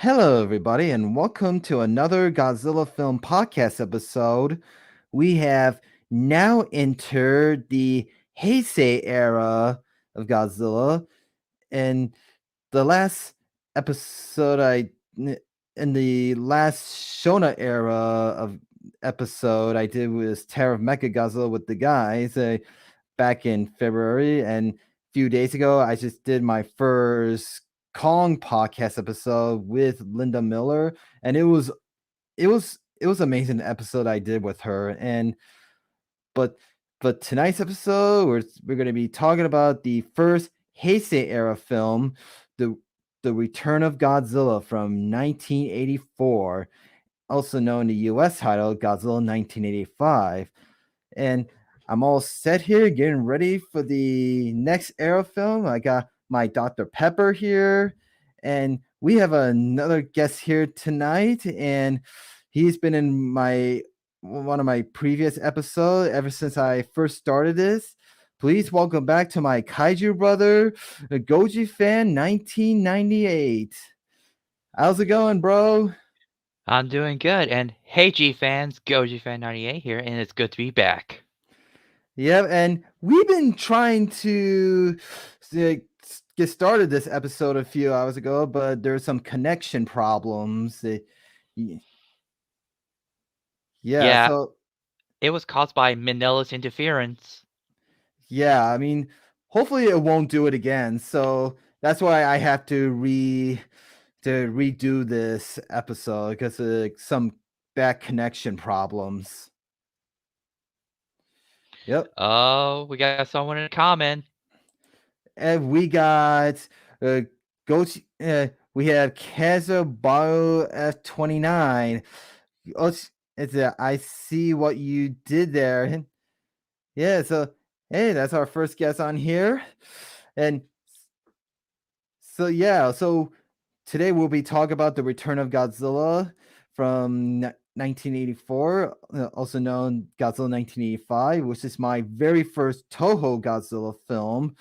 Hello, everybody, and welcome to another Godzilla film podcast episode. We have now entered the Heisei era of Godzilla, and the last episode in the last Shona era of episode I did was Terror of Mechagodzilla with the guys back in February, and a few days ago I just did my first Kong podcast episode with Linda Miller, and it was amazing episode I did with her. And but but tonight's episode we're going to be talking about the first Heisei era film, the the Return of Godzilla from 1984, also known the US title Godzilla 1985. And I'm all set here, getting ready for the next era film. I got my Dr. Pepper here, and we have another guest here tonight, and he's been in my one of my previous episodes ever since I first started this. Please welcome back to my kaiju brother, GojiFan1998. How's it going, bro? I'm doing good, and hey G fans, GojiFan1998 here, and it's good to be back. Yeah, and we've been trying to get started this episode a few hours ago, but there's some connection problems. Yeah, Yeah, so it was caused by Manila's interference. yeah, I mean, hopefully it won't do it again. So that's why I have to redo this episode because of some bad connection problems. Yep. Oh, we got someone in common. And we got uh, we have Kaza Bio F29. Oh, I see what you did there. Yeah, so hey, that's our first guest on here. And so yeah, so today we'll be talking about the Return of Godzilla from 1984, also known Godzilla 1985, which is my very first Toho Godzilla film.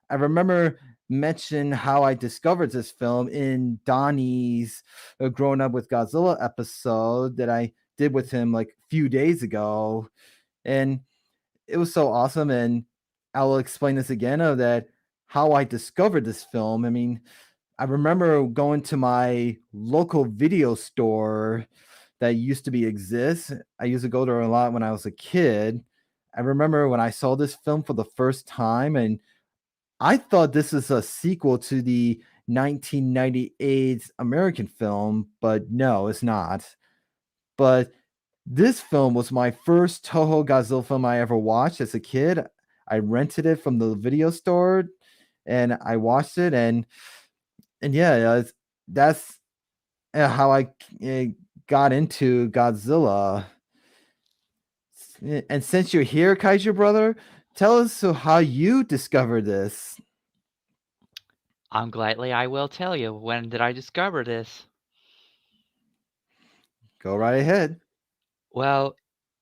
I remember mention how I discovered this film in Donnie's Growing Up with Godzilla episode that I did with him like a few days ago. And it was so awesome. And I'll explain this again of that how I discovered this film. I mean, I remember going to my local video store that used to be exist. I used to go there a lot when I was a kid. I remember when I saw this film for the first time, and I thought this is a sequel to the 1998 American film, but no, it's not. But this film was my first Toho Godzilla film I ever watched as a kid. I rented it from the video store and I watched it, and yeah, that's how I uh, got into Godzilla. And since you're here, Kaiju brother, tell us how you discovered this. I'm gladly I will tell you. When did I discover this? Go right ahead. Well,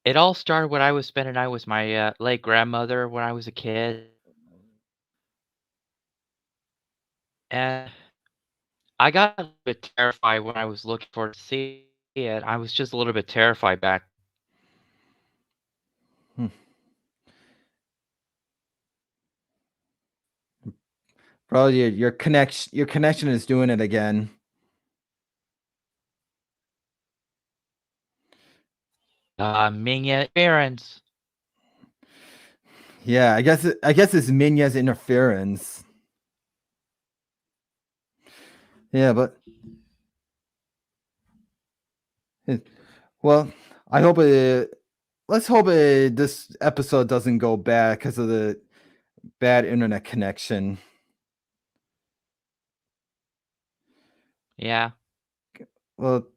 it all started when I was spending night with my late grandmother when I was a kid, and I got a little bit terrified when I was looking for to see it. I was just a little bit terrified back. Hmm. Bro, your connection is doing it again. Minion interference. Yeah, I guess it's Minya's interference. Yeah, but eh, well, I hope it. Let's hope this episode doesn't go bad because of the bad internet connection. Yeah. Well,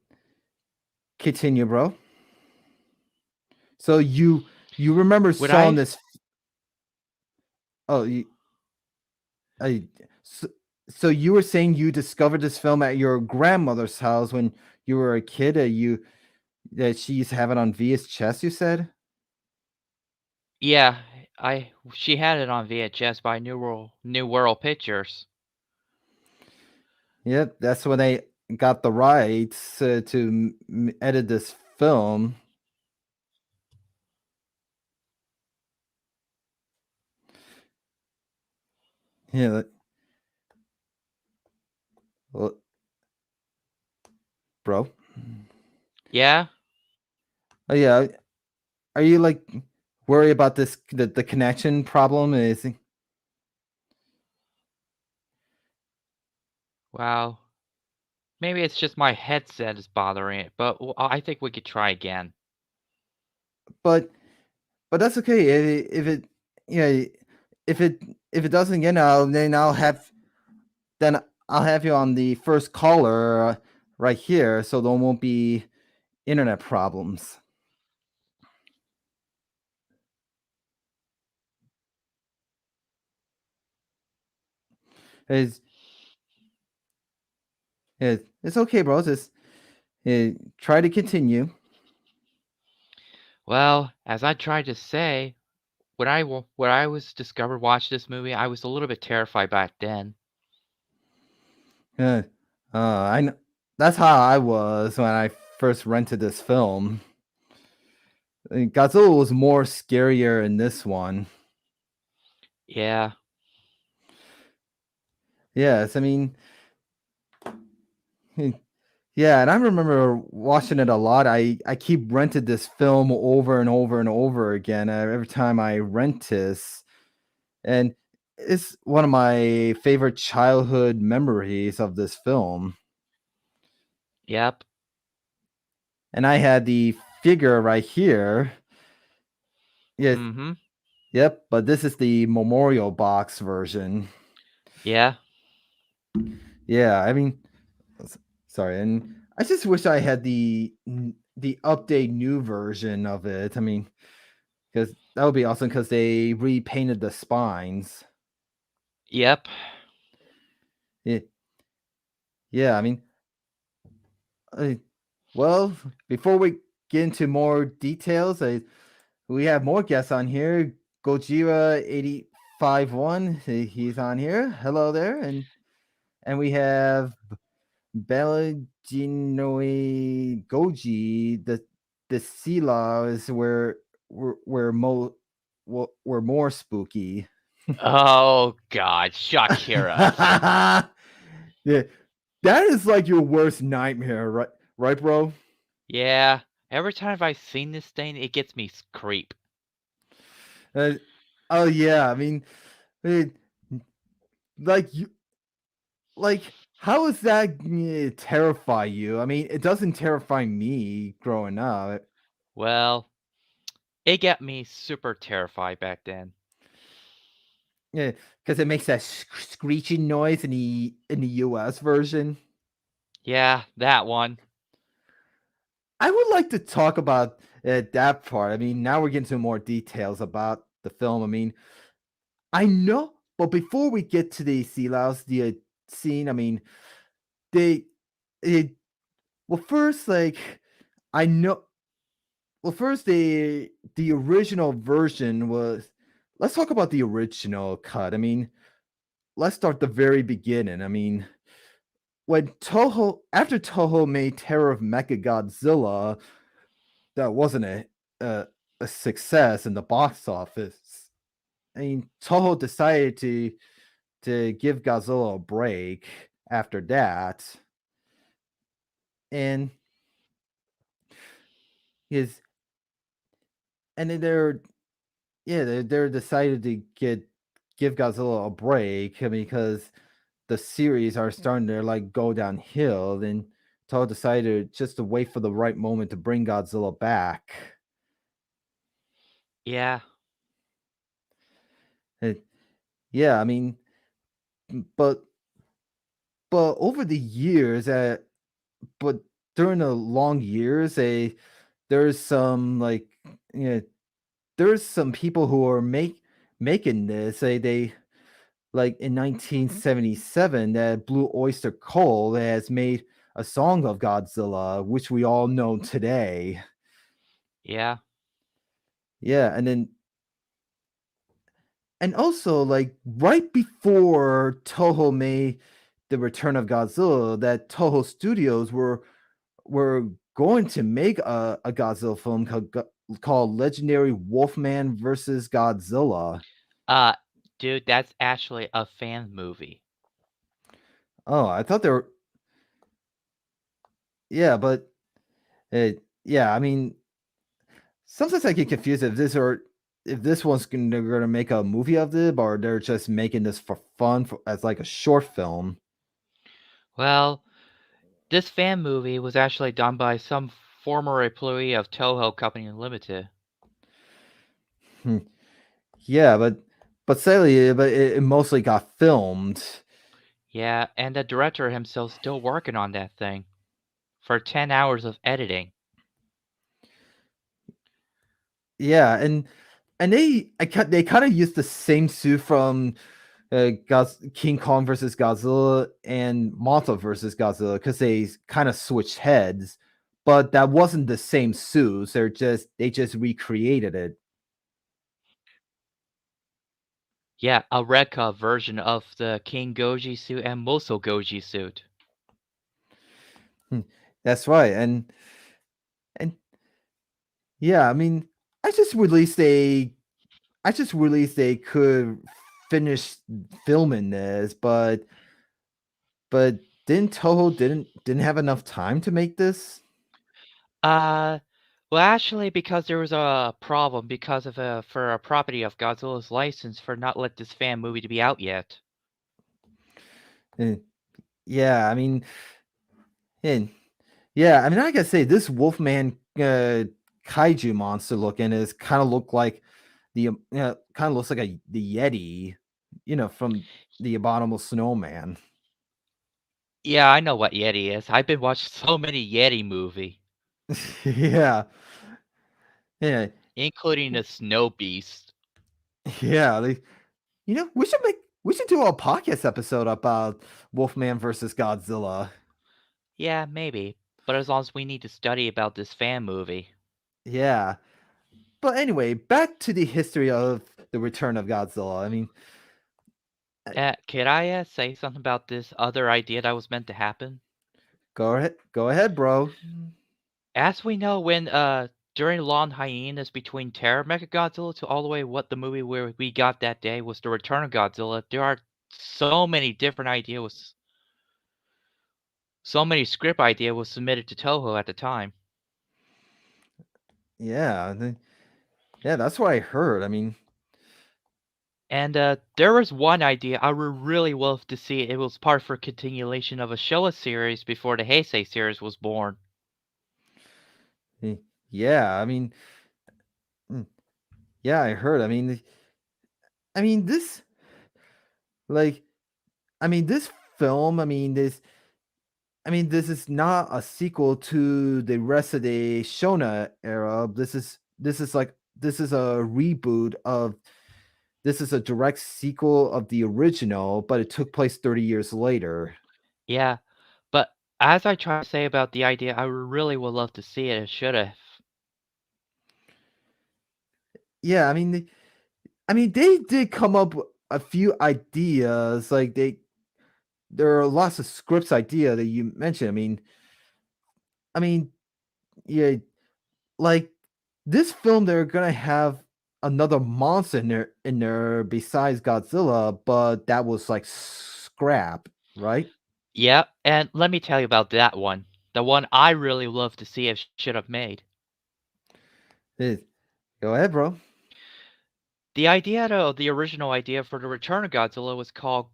continue, bro. So you remember When selling I this? Oh, I, so, so you were saying you discovered this film at your grandmother's house when you were a kid. You that she used to have it on VHS. You said. Yeah, I she had it on VHS by New World Pictures. Yep, that's when they got the rights to edit this film. Yeah, well, bro. Yeah? Oh yeah, are you like worried about this the connection problem? Is Well, maybe it's just my headset is bothering it, but I think we could try again. but that's okay if it yeah if it if it doesn't get out then then I'll have you on the first caller right here, so there won't be internet problems. It's it's okay, bro. Just try to continue. Well, as I tried to say, when I was discovered watching this movie, I was a little bit terrified back then. Uh, I know that's how I was when I first rented this film. Godzilla was more scarier in this one. Yeah. Yes, I mean, yeah, and I remember watching it a lot. I keep rented this film over and over and over again every time I rent this, and it's one of my favorite childhood memories of this film. Yep. And I had the figure right here. Yes, Mm-hmm. yep, but this is the memorial box version. Yeah. Yeah, I mean, sorry, and I just wish I had the update new version of it. I mean, because that would be awesome because they repainted the spines. Yep. Yeah, yeah. I mean, uh, well, before we get into more details, we have more guests on here. Gojira 851, he's on here. Hello there, and we have Bellaginoe Goji. The Sila is where were more spooky. Oh God, Shakira. Yeah, that is like your worst nightmare, right? Right, bro. Yeah. Every time I've seen this thing, it gets me creep. Uh, oh yeah, I mean, it, like you, like how does that terrify you? I mean, it doesn't terrify me growing up. Well, it got me super terrified back then. Yeah, because it makes that screeching noise in the U.S. version. Yeah, that one. I would like to talk about that part. I mean, now we're getting to more details about the film. I mean, I know, but before we get to the sea louse, the scene, I mean, they, it, well, first, like, I know, well, first, the original version was, let's talk about the original cut. I mean, let's start the very beginning. I mean, when after Toho made Terror of Mechagodzilla, that wasn't a, a success in the box office. I mean, Toho decided to give Godzilla a break after that, and his and then they're decided to give Godzilla a break because the series are starting to like go downhill. Then Toho decided just to wait for the right moment to bring Godzilla back. Yeah. Uh, yeah, I mean, but over the years, but during the long years, there's some like you know, there's some people who are making this. They like in 1977 that Blue Oyster Cult has made a song of Godzilla, which we all know today. Yeah. Yeah, and also like right before Toho made the Return of Godzilla that Toho Studios were going to make a Godzilla film called Legendary Wolfman versus Godzilla. Uh, dude, that's actually a fan movie. Oh, I thought they were. Yeah, but yeah, I mean, sometimes I get confused if this one's they're gonna make a movie of it, or they're just making this for fun as like a short film. Well, this fan movie was actually done by some former employee of Toho Company Limited. Hmm. Yeah, but sadly, it mostly got filmed. Yeah, and the director himself still working on that thing for 10 hours of editing. Yeah, and they kind of used the same suit from King Kong versus Godzilla and Mothra versus Godzilla because they kind of switched heads, but that wasn't the same suits. They just recreated it. Yeah, a replica version of the King Goji suit and Musou Goji suit. Hmm, that's right, and yeah, I mean, I just released a I just released they could finish filming this, but didn't Toho didn't have enough time to make this? Uh, well, actually, because there was a problem because of for a property of Godzilla's license for not let this fan movie to be out yet. Eh, yeah, I mean, and yeah, I mean, I gotta say, this Wolfman kaiju monster looking is kind of look like kind of looks like the Yeti, from the Abominable Snowman. Yeah, I know what Yeti is. I've been watching so many Yeti movie, Yeah, yeah, including the Snow Beast. yeah. We should do a podcast episode about Wolfman versus Godzilla. Yeah, maybe. But as long as we need to study about this fan movie. Yeah, but anyway, back to the history of the Return of Godzilla. I mean, uh, Could I say something about this other idea that was meant to happen? go ahead, bro. As we know, when during long hiatus between Terror Mechagodzilla to all the way what the movie where we got that day was the Return of Godzilla, there are so many different ideas, so many script idea was submitted to Toho at the time. Yeah, yeah, that's what I heard. I mean, And there was one idea I would really love to see. It was part for a continuation of a Showa series before the Heisei series was born. eh, yeah, I mean, mm, yeah, I heard. I mean this, like, this film. This is not a sequel to the rest of the Shona era. This is a reboot of. This is a direct sequel of the original, but it took place 30 years later. Yeah, but as I try to say about the idea, I really would love to see it. It should have. Yeah, they did come up with a few ideas. There are lots of scripts idea that you mentioned. I mean, yeah, like this film, they're gonna have another monster in there besides Godzilla, but that was like scrap, right? Yeah, and let me tell you about that one. The one I really love to see it should have made. Eh, Go ahead, bro. The idea of the original idea for the Return of Godzilla was called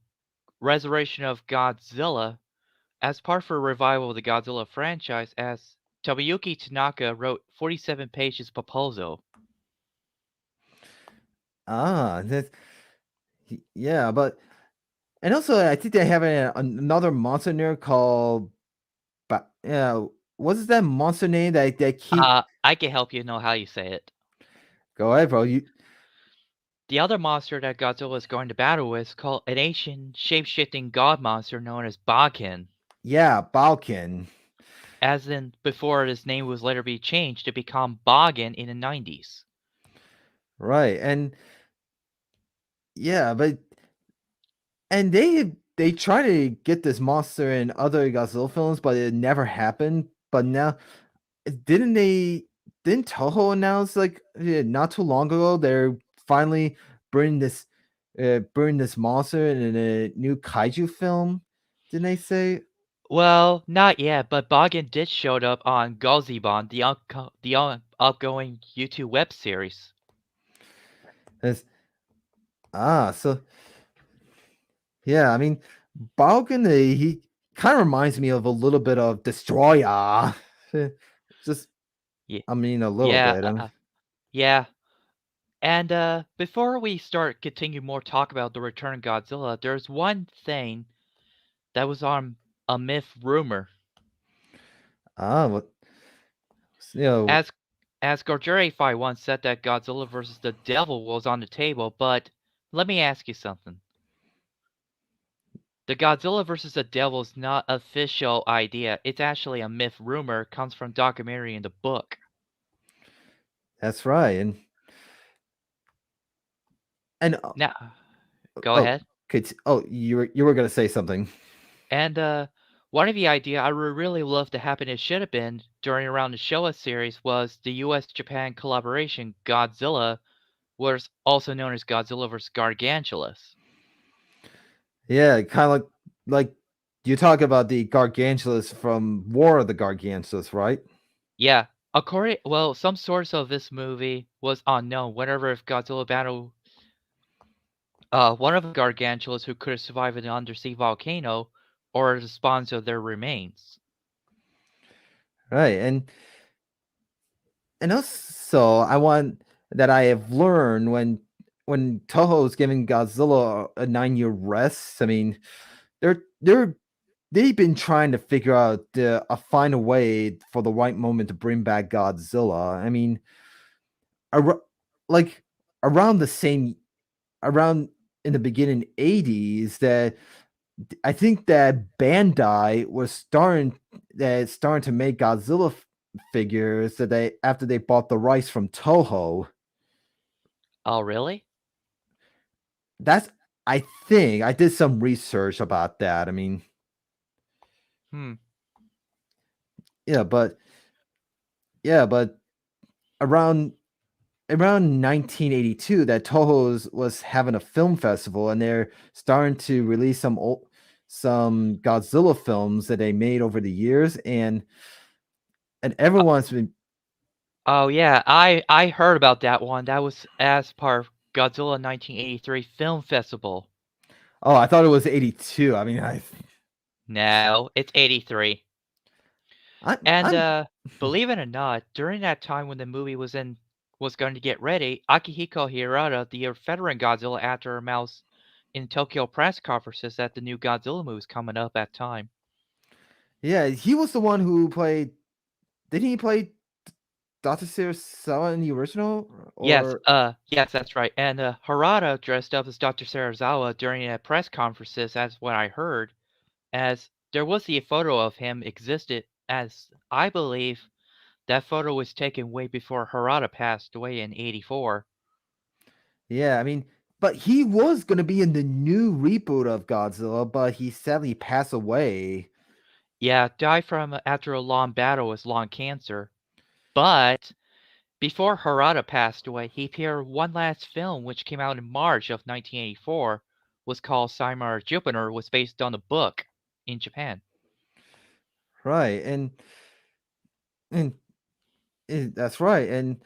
Resurrection of Godzilla as part for a revival of the Godzilla franchise as Tabuyuki Tanaka wrote 47 pages proposal. Ah, yeah, but and also I think they have another monster in there called, but yeah, what's that monster name that keep? I can help you know how you say it. Go ahead, bro. You The other monster that Godzilla is going to battle with is called an ancient shape-shifting god monster known as Bakin, Yeah, Balkan. as in before his name was later be changed to become Boggin in the 90s. Right. And yeah, but they try to get this monster in other Godzilla films, but it never happened. But now, didn't they? Didn't Toho announce like not too long ago they're finally bringing this monster in a new kaiju film? Didn't they say? Well, not yet, but Bogan did showed up on GojiFan, upgoing YouTube web series. It's, so yeah, I mean, Balkan, he kind of reminds me of a little bit of Destroyer. Just, Yeah, I mean, a little yeah, bit. yeah. And before we start continue more talk about the Return of Godzilla, there's one thing that was on a myth rumor. What, you know, As as GojiFan once said that Godzilla versus the Devil was on the table, but let me ask you something. The Godzilla versus the Devil is not official idea. It's actually a myth rumor, comes from documentary in the book. that's right. And Now, go oh, ahead. you were gonna say something. And one of the idea I would really love to happen it should have been during around the Showa series was the US Japan collaboration Godzilla was also known as Godzilla vs. Gargantulas. Yeah, kind of like you talk about the Gargantulas from War of the Gargantulas, right? Yeah, according well, some source of this movie was unknown. Whenever if Godzilla battled one of the Gargantulas who could have survived an undersea volcano or the spawns of their remains. Right, and also I want that I have learned when Toho is giving Godzilla a 9-year rest. I mean, they've been trying to figure out find a way for the right moment to bring back Godzilla. I mean, ar- like around the same around in the beginning 80s that I think that Bandai was starting to make Godzilla figures that they after they bought the rights from Toho. Oh, really? That's I think I did some research about that. I mean, Hmm. yeah, but yeah, but around around 1982 that Toho was having a film festival and they're starting to release some Godzilla films that they made over the years and everyone's been. Oh yeah, I heard about that one. That was as part of Godzilla 1983 Film Festival. Oh, I thought it was 82. I mean, No, it's 83. And I'm believe it or not, during that time when the movie was going to get ready, Akihiko Hirata, the veteran Godzilla actor, announced in Tokyo press conferences that the new Godzilla movie was coming up at time. yeah, he was the one who played. Didn't he play Dr. Serizawa in the original? Yes, Or yes, that's right. And Harada dressed up as Dr. Serizawa during a press conferences, as what I heard, as there was a photo of him existed, as I believe that photo was taken way before Harada passed away in '84. yeah, I mean, but he was gonna be in the new reboot of Godzilla, but he sadly passed away. Yeah, died from after a long battle with lung cancer. But before Harada passed away, he appeared in one last film which came out in March of 1984, was called Simar Jupiter, was based on a book in Japan. Right, and that's right. And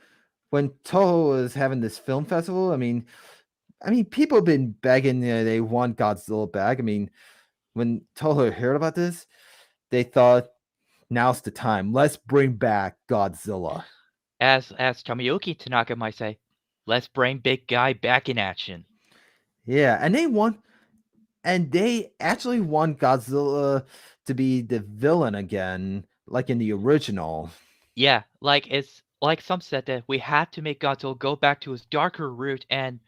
when Toho was having this film festival, I mean, people have been begging they want Godzilla back. I mean, when Toho heard about this, they thought now's the time. Let's bring back Godzilla. As Tomoyuki Tanaka might say, let's bring big guy back in action. Yeah, and they actually want Godzilla to be the villain again, like in the original. Yeah, like it's like some said that we had to make Godzilla go back to his darker root and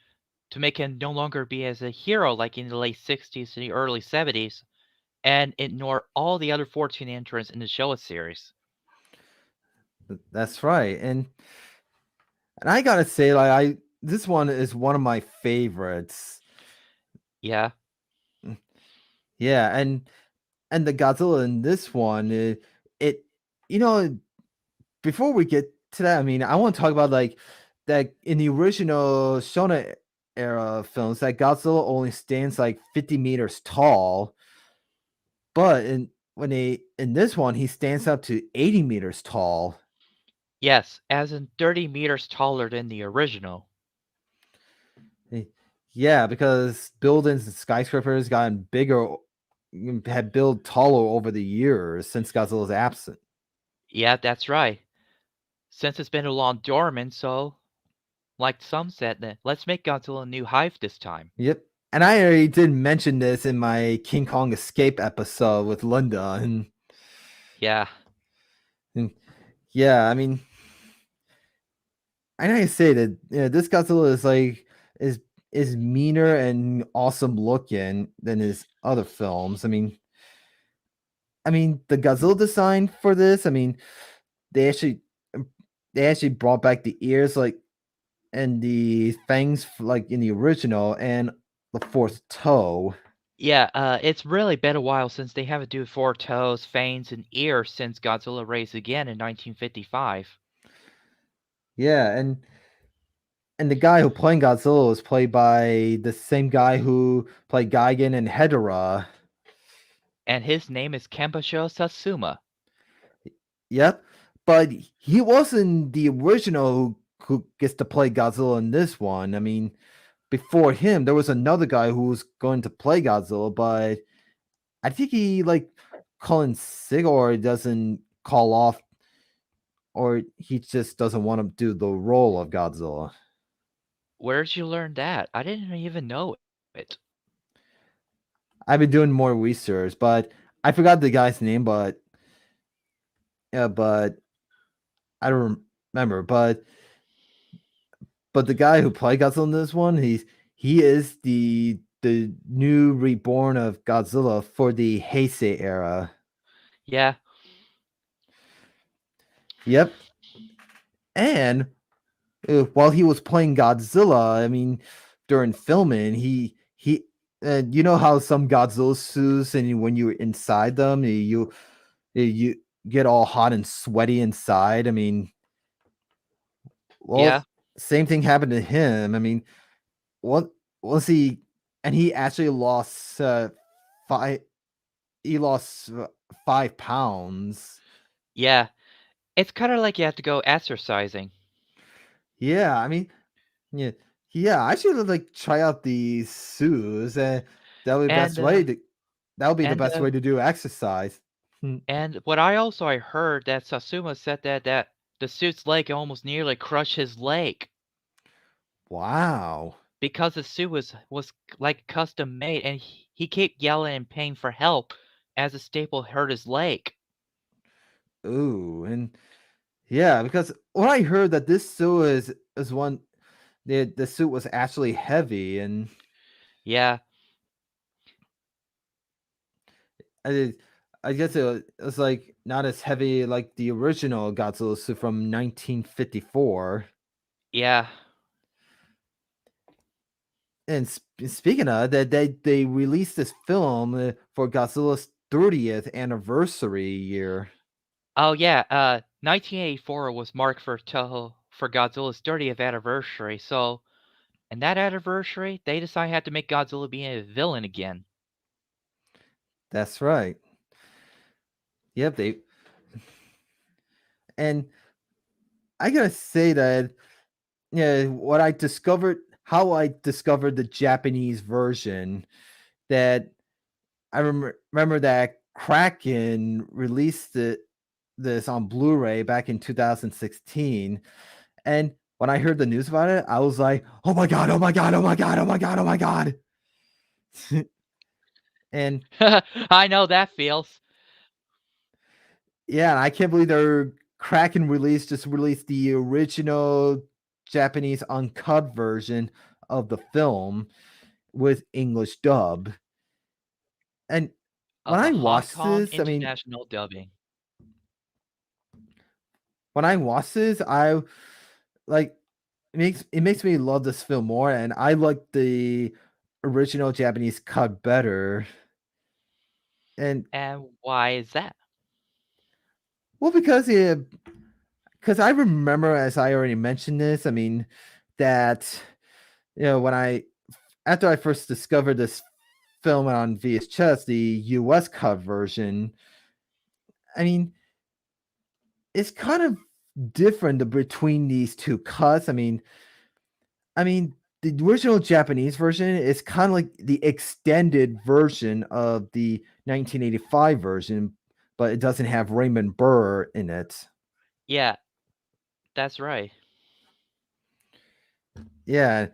to make him no longer be as a hero like in the late 60s to the early 70s and ignore all the other 14 entrants in the Showa series. That's right. And I gotta say, like I this one is one of my favorites. Yeah. Yeah, and the Godzilla in this one, it you know, before we get to that, I mean, I want to talk about like that in the original Shona era films, that Godzilla only stands like 50 meters tall, but in this one, he stands up to 80 meters tall. Yes, as in 30 meters taller than the original. Eh, Yeah, because buildings and skyscrapers gotten bigger, had built taller over the years since Godzilla's absent. Yeah, that's right. Since it's been a long dormant, so like some said, then let's make Godzilla a new hive this time. Yep. And I already did mention this in my King Kong Escape episode with Linda, Yeah, and yeah, I mean, I gotta say that this Godzilla is like is is meaner and awesome looking than his other films. I mean the Godzilla design for this. I mean, they actually they actually brought back the ears like and the fangs like in the original and the fourth toe. yeah. It's really been a while since they haven't do four toes, fangs, and ears since Godzilla raised again in 1955. Yeah, and the guy who played Godzilla was played by the same guy who played Gigan and Hedorah. And his name is Kambasho Satsuma. Yep, but he wasn't the original who gets to play Godzilla in this one. I mean, before him, there was another guy who was going to play Godzilla, but I think he like calling sick or doesn't call off, or he just doesn't want to do the role of Godzilla. Where'd you learn that? I didn't even know it. I've been doing more research, but I forgot the guy's name, but yeah, but I don't remember. But the guy who played Godzilla in this one, he is the new reborn of Godzilla for the Heisei era. Yeah, Yep. And while he was playing Godzilla, I mean, during filming, he you know how some Godzilla suits and when you're inside them, you get all hot and sweaty inside. I mean, well, yeah, same thing happened to him. I mean, what was he? And he actually lost five. He lost 5 pounds. yeah. It's kind of like you have to go exercising. Yeah, I mean, yeah, yeah. I should like try out these suits. That would be the And best way to. That would be the and best way to do exercise. Hmm. and what I heard that Satsuma said that the suit's leg almost nearly crushed his leg Wow. because the suit was like custom made, and he kept yelling in pain for help as the staple hurt his leg. Ooh, and yeah, because when I heard that this suit is one, the suit was actually heavy, and Yeah, I I guess it was like not as heavy like the original Godzilla suit from 1954. yeah. And speaking of that, they released this film for Godzilla's 30th anniversary year. Oh yeah. 1984 was marked for Toho for Godzilla's 30th anniversary. So, and that anniversary, they decided had to make Godzilla be a villain again. That's right. Yep, they and I gotta say that yeah, what I discovered, how I discovered the Japanese version, that I remember that Kraken released this on Blu-ray back in 2016, and when I heard the news about it, I was like, "Oh my god! Oh my god! Oh my god! Oh my god! Oh my god!" And I know that feels. yeah, I can't believe their Kraken release just released the original Japanese uncut version of the film with English dub. And when Of a I Hong watched Kong this, I mean, international dubbing. when I watched this, I like it makes me love this film more, and I like the original Japanese cut better. and And why is that? well, because I remember, as I already mentioned this, I mean, that when I after I first discovered this film on VHS, the US cut version, I mean, it's kind of different between these two cuts. I mean, the original Japanese version is kind of like the extended version of the 1985 version, but it doesn't have Raymond Burr in it. Yeah, that's right. Yeah,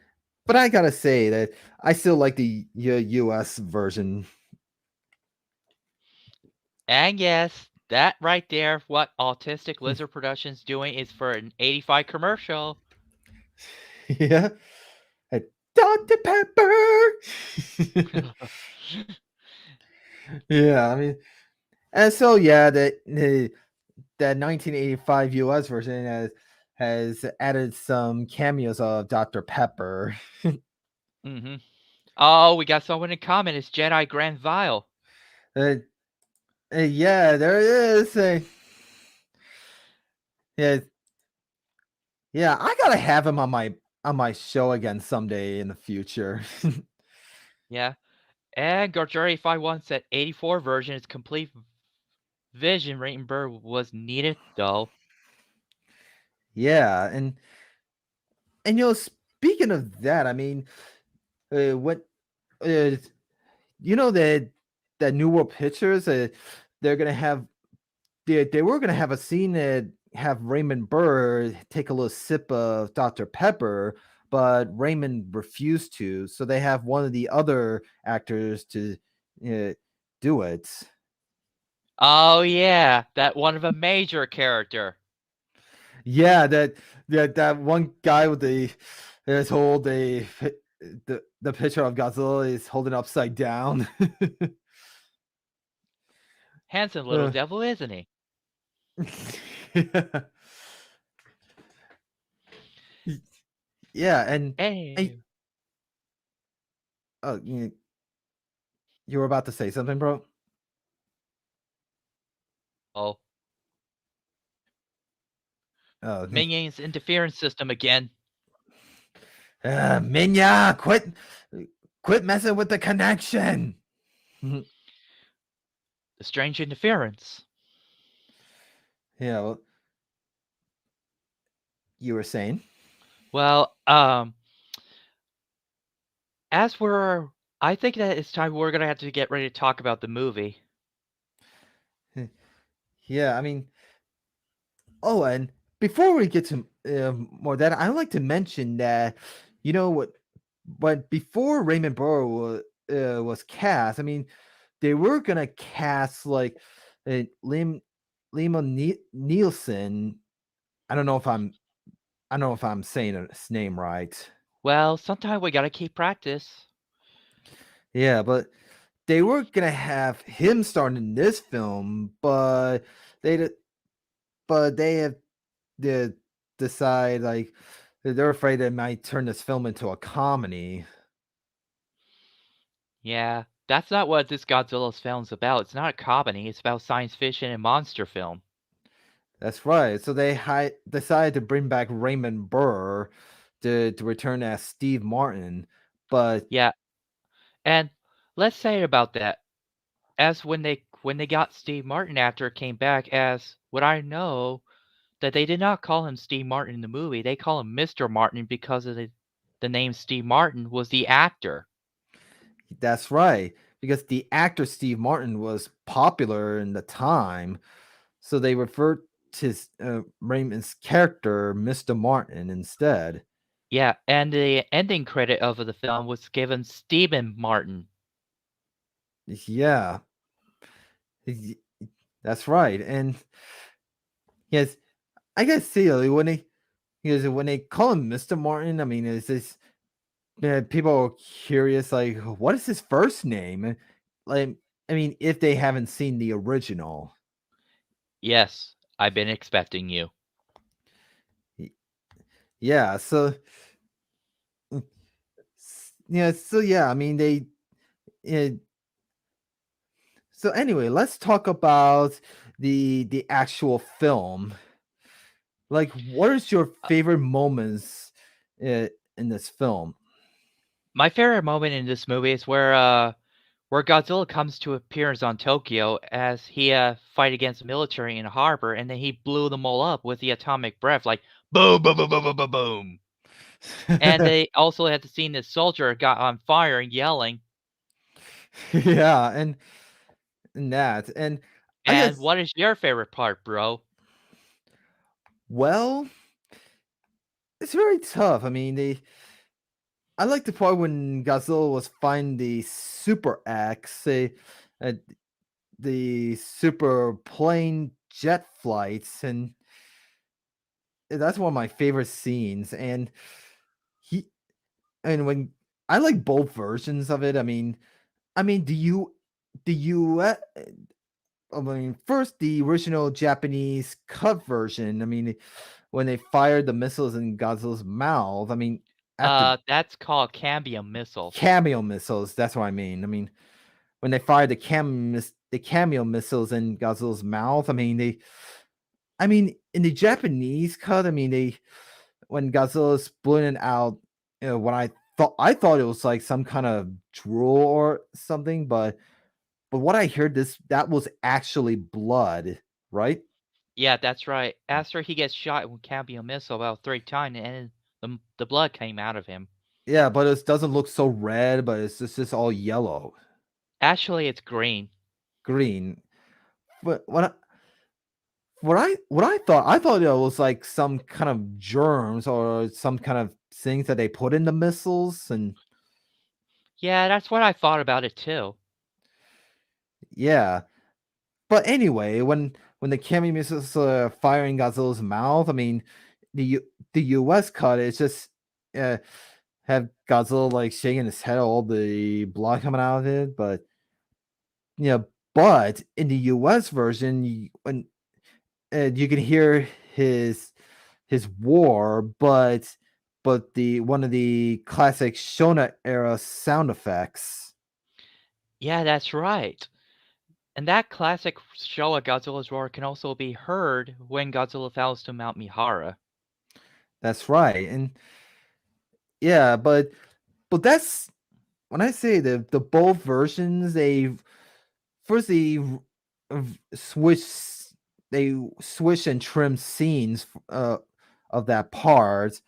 but I gotta say that I still like the US version. And yes, that right there, what Autistic Lizard Productions doing is for an 85 commercial. Yeah, and Dr. Pepper. Yeah, I mean, and so yeah, that 1985 US version has added some cameos of Dr. Pepper. Mhm. Oh, we got someone in common. It's Jedi Grand Vile. Uh, yeah, there it is. Yeah, yeah, I gotta have him on my show again someday in the future. Yeah. And GojiFan 51 said 84 version is complete vision rating bird was needed though. Yeah, and speaking of that, I mean, what uh, that New World Pictures, they're gonna have they were gonna have a scene that have Raymond Burr take a little sip of Dr. Pepper, but Raymond refused to, so they have one of the other actors to uh, do it. Oh yeah, that one of a major character. Yeah, that one guy with the is hold the picture of Godzilla is holding upside down. Handsome little Uh, devil, isn't he? yeah, and Hey. oh, you were about to say something, bro. Oh, Oh, Minion's interference system again. Minya, quit messing with the connection. The strange interference. Yeah, well, you were saying. Well, as we're I think that it's time we're gonna have to get ready to talk about the movie. Yeah, I mean, oh, and before we get to more of that, I'd like to mention that what, but before Raymond Burr was cast, I mean, they were gonna cast like Liam Nielsen. I don't know if I'm I don't know if I'm saying his name right. Well, sometime we gotta keep practice. Yeah, but they were gonna have him starring in this film, but they d- they have to decide like they're afraid it might turn this film into a comedy. Yeah, that's not what this Godzilla's film's about. It's not a comedy. It's about science fiction and monster film. That's right. So they decided to bring back Raymond Burr to return as Steve Martin, but Yeah, and let's say about that. As when they got Steve Martin after it came back, as what I know that they did not call him Steve Martin in the movie. They call him Mr. Martin because of the name Steve Martin was the actor. that's right because the actor Steve Martin was popular in the time, so they referred to Raymond's character Mr. Martin instead. Yeah, and the ending credit of the film was given Stephen Martin. Yeah, y- that's right. And yes, I guess see when they because when they call him Mr. Martin, I mean, is this people are curious like what is his first name? Like, I mean, if they haven't seen the original. Yes, I've been expecting you. Y- Yeah, so yeah, I mean they uh, So anyway, let's talk about the actual film. Like, what is your Uh, favorite moments in this film? my favorite moment in this movie is where Godzilla comes to appearance on Tokyo as he fight against the military in a harbor, and then he blew them all up with the atomic breath, like boom, boom, boom, boom, boom, boom, boom. And they also had the scene this soldier got on fire and yelling. Yeah, and that, and I And guess, what is your favorite part, bro? well, it's very tough. I mean, I like the part when Godzilla was fighting the Super X, uh, the super plane jet flights, and that's one of my favorite scenes. He and when I like both versions of it. I mean, do you? I mean, first the original Japanese cut version. I mean, when they fired the missiles in Godzilla's mouth. I mean, after That's called cambium missile. cameo missiles. That's what I mean. I mean, when they fired the cameo missiles in Godzilla's mouth. I mean, in the Japanese cut. I mean, they when Godzilla's blowing it out. When I thought it was like some kind of drool or something, but what I heard that was actually blood, right? Yeah, that's right. After he gets shot with cambium missile about 3 times, and then the blood came out of him. Yeah, but it doesn't look so red, but it's just all yellow, Actually, it's green. green. But what I thought it was like some kind of germs or some kind of things that they put in the missiles, and Yeah, that's what I thought about it too. yeah. But anyway, when the Kami missiles firing Godzilla's mouth, I mean, the U.S. cut it's just uh, have Godzilla like shaking his head, all the blood coming out of it. But yeah, but in the U.S. version, when you can hear his war, but the one of the classic Shona era sound effects. Yeah, that's right. And that classic Showa Godzilla's roar can also be heard when Godzilla falls to Mount Mihara. That's right, and yeah, but that's when I say the both versions. First switch they switch and trim scenes of that part,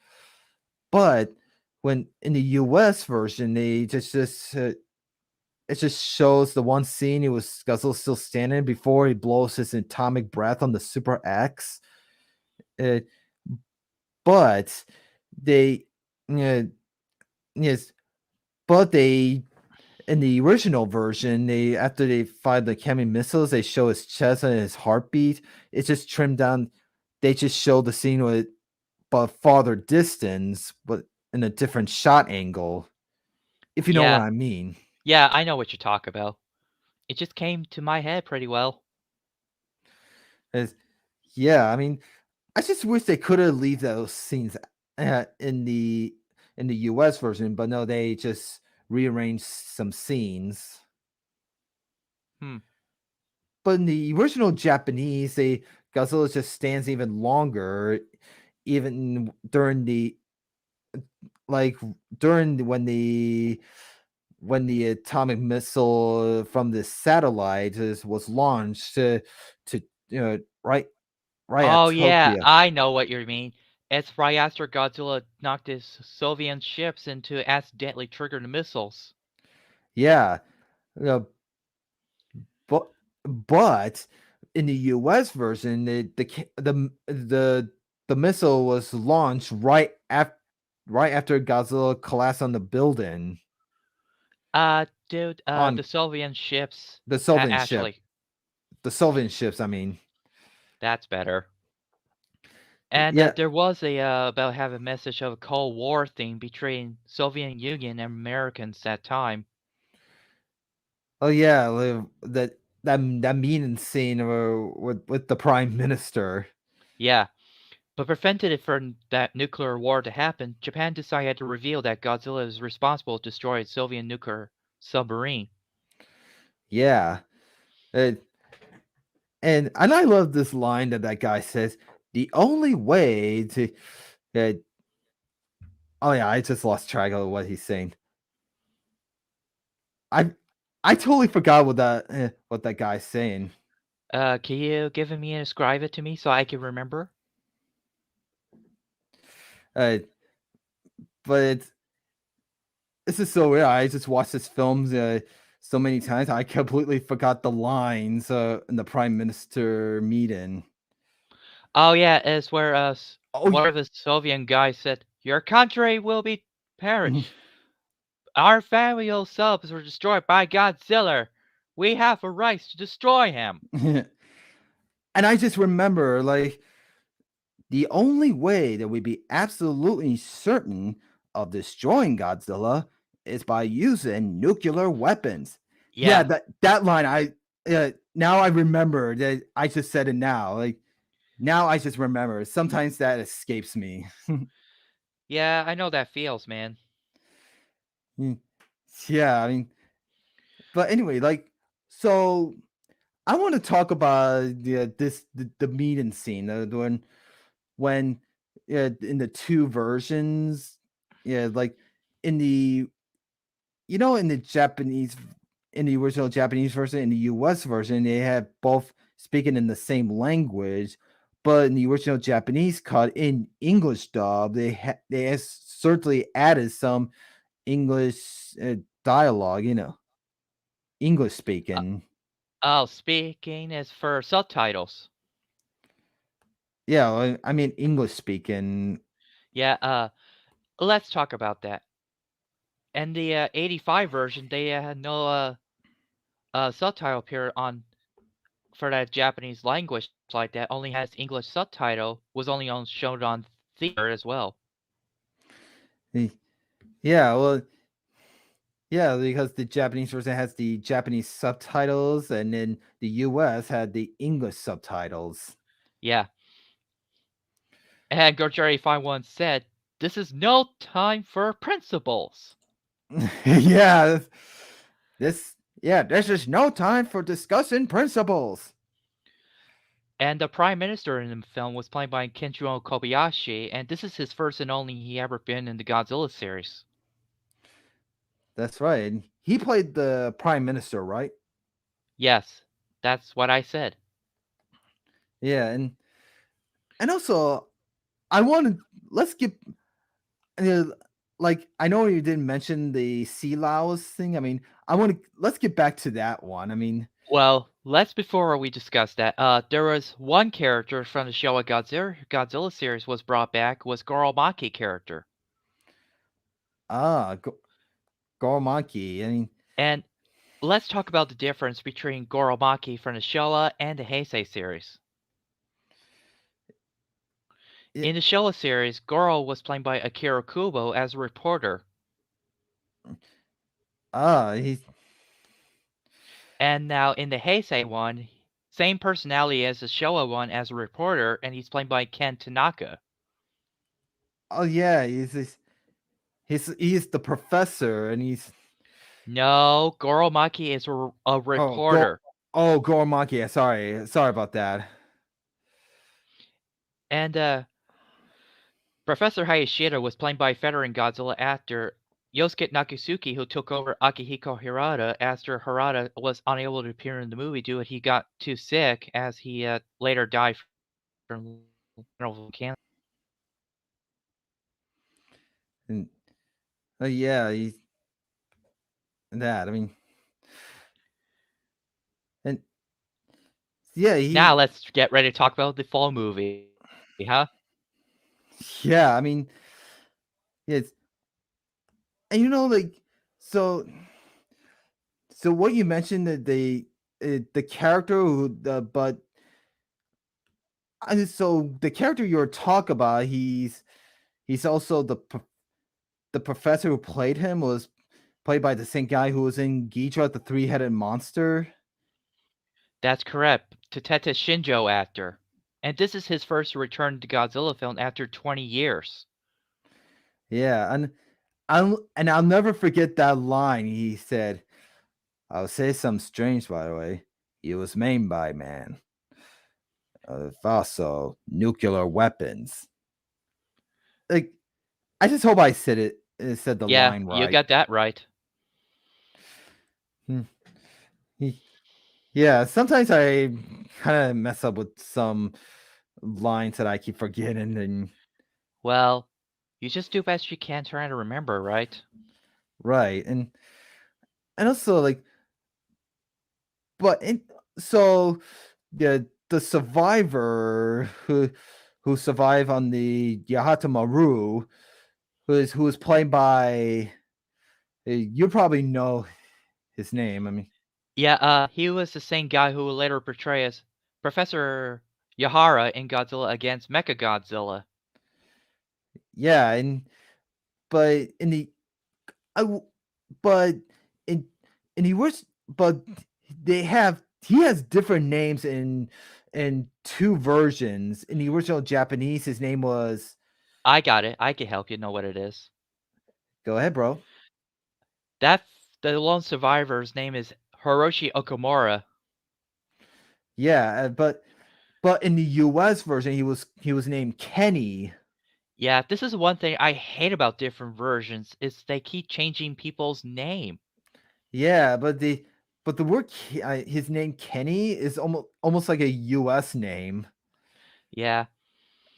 but when in the US version they it just shows the one scene he was Guzzle still standing before he blows his atomic breath on the Super X. Uh, but they, yes, but they in the original version, they after they fired the Kemi missiles, they show his chest and his heartbeat. It's just trimmed down. They just show the scene with but farther distance, but in a different shot angle. If you know what Yeah, I mean. yeah, I know what you're talking about. It just came to my head pretty well. It's- yeah, I mean, I just wish they could have leave those scenes in the US version, but no, they just rearranged some scenes. Hmm. But in the original Japanese, they Godzilla just stands even longer, even during the like when the atomic missile from the satellite was launched to right at Oh yeah, Tokyo. I know what you mean. It's right after Godzilla knocked his Soviet ships into accidentally triggered missiles. Yeah, uh, but but in the US version, the missile was launched right after Godzilla collapsed on the building Dude, on the Soviet ships the Soviet ship. actually, The Soviet ships, I mean. that's better. And Yeah. there was about have a message of a Cold War thing between Soviet Union and Americans that time. Oh yeah, that meeting scene with the prime minister. Yeah, but prevented it from that nuclear war to happen. Japan decided to reveal that Godzilla is responsible to destroy a Soviet nuclear submarine. Yeah. And and I love this line that that guy says, "The only way to." Uh, oh yeah, I just lost track of what he's saying. I I totally forgot what that guy's saying. Can you give me and describe it to me so I can remember? Uh, but this is so weird. I just watched this film so many times. I completely forgot the lines in the prime minister meeting. Oh yeah, it's where Oh, one of the Soviet guys said, "Your country will be perish. Our familial selves were destroyed by Godzilla. We have a right to destroy him." and I just remember like the only way that we'd be absolutely certain of destroying Godzilla is by using nuclear weapons. Yeah, Yeah, that line now I remember that I just said it now. Like now I just remember. Sometimes that escapes me. yeah, I know that feels, man. Mm, yeah, I mean, but anyway, like so I want to talk about the meeting scene, the when in the two versions, yeah, like in the in the in the original Japanese version, in the US version, they have both speaking in the same language, but in the original Japanese cut in English dub, they has certainly added some English dialogue, English Uh, speaking. oh, speaking is for subtitles. Yeah, I mean English speaking. Yeah, let's talk about that. In the 85 version, they had no subtitle appear on for that Japanese language like that. Only has English subtitle. Was only on shown on theater as well. eh, Yeah, well, yeah, because the Japanese version has the Japanese subtitles, and then the US had the English subtitles. Yeah, and GojiFan once said, "This is no time for principles." yeah, this is no time for discussing principles. And the prime minister in the film was played by Kenjiro Kobayashi, and this is his first and only he ever been in the Godzilla series. That's right. He played the prime minister, right? Yes, that's what I said. Yeah, and also I want to let's get uh, like I know you didn't mention the sea louse thing. I mean, I want to let's get back to that one. I mean, Well, let's before we discuss that, there was one character from the Showa Godzilla series was brought back was Goromaki character. ah, Goromaki. I mean, And let's talk about the difference between Goromaki from the Showa and the Heisei series. it, In the Showa series, Goro was played by Akira Kubo as a reporter, he's and now in the Heisei one, same personality as the Showa one as a reporter, and he's played by Ken Tanaka. oh yeah, he's the professor, and he's No, Goromaki is a oh go reporter. oh Goromaki. Yeah, sorry about that. And Professor Hayashida was played by veteran Godzilla actor Yosuke Nakasuki, who took over Akihiko Hirata after Hirata was unable to appear in the movie due to he got too sick, as he later died from cancer. And yeah, he's that. I mean, and yeah, Now he let's get ready to talk about the fall movie, huh? yeah. I mean, it's and like so what you mentioned that the character who the but so the character you're talk about he's also the professor who played him was played by the same guy who was in Ghidra the three-headed monster. That's correct. Tateta Shinjo actor. And this is his first return to Godzilla film after 20 years. Yeah, and I'll never forget that line he said. I'll say something strange, by the way. It was made by man. Also, nuclear weapons. Like, I just hope I said the Yeah, line you right. got that right. Hmm. Yeah, sometimes I kind of mess up with some lines that I keep forgetting, and Well, you just do best you can trying to remember, right? right, and also like, but in, so the survivor who survived on the Maru, who is played by you probably know his name. I mean, Yeah, he was the same guy who would later portray as Professor Yahara in Godzilla against Mechagodzilla. yeah, but in the I w- but in in the worst, but they have he has different names in two versions. In the original Japanese, his name was I got it. I can help you know what it is. go ahead, bro. That the lone survivor's name is Hiroshi Okamura. Yeah, but in the US version, he was named Kenny. Yeah, this is one thing I hate about different versions is they keep changing people's name. Yeah, but the word his name Kenny is almost like a US name. Yeah.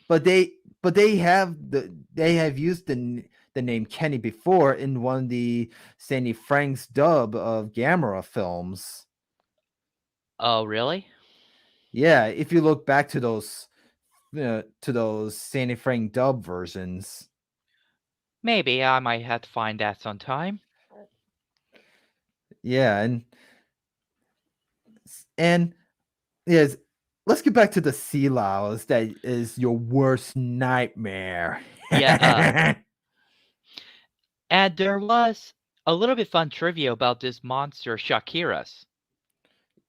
But they have used the name Kenny before in one of the Sandy Frank's dub of Gamera films. Oh, really? Yeah, if you look back to those Sandy Frank dub versions. Maybe I might have to find that sometime. Yeah, and yes, let's get back to the sea louse that is your worst nightmare. Yeah, and there was a little bit fun trivia about this monster Shakiras.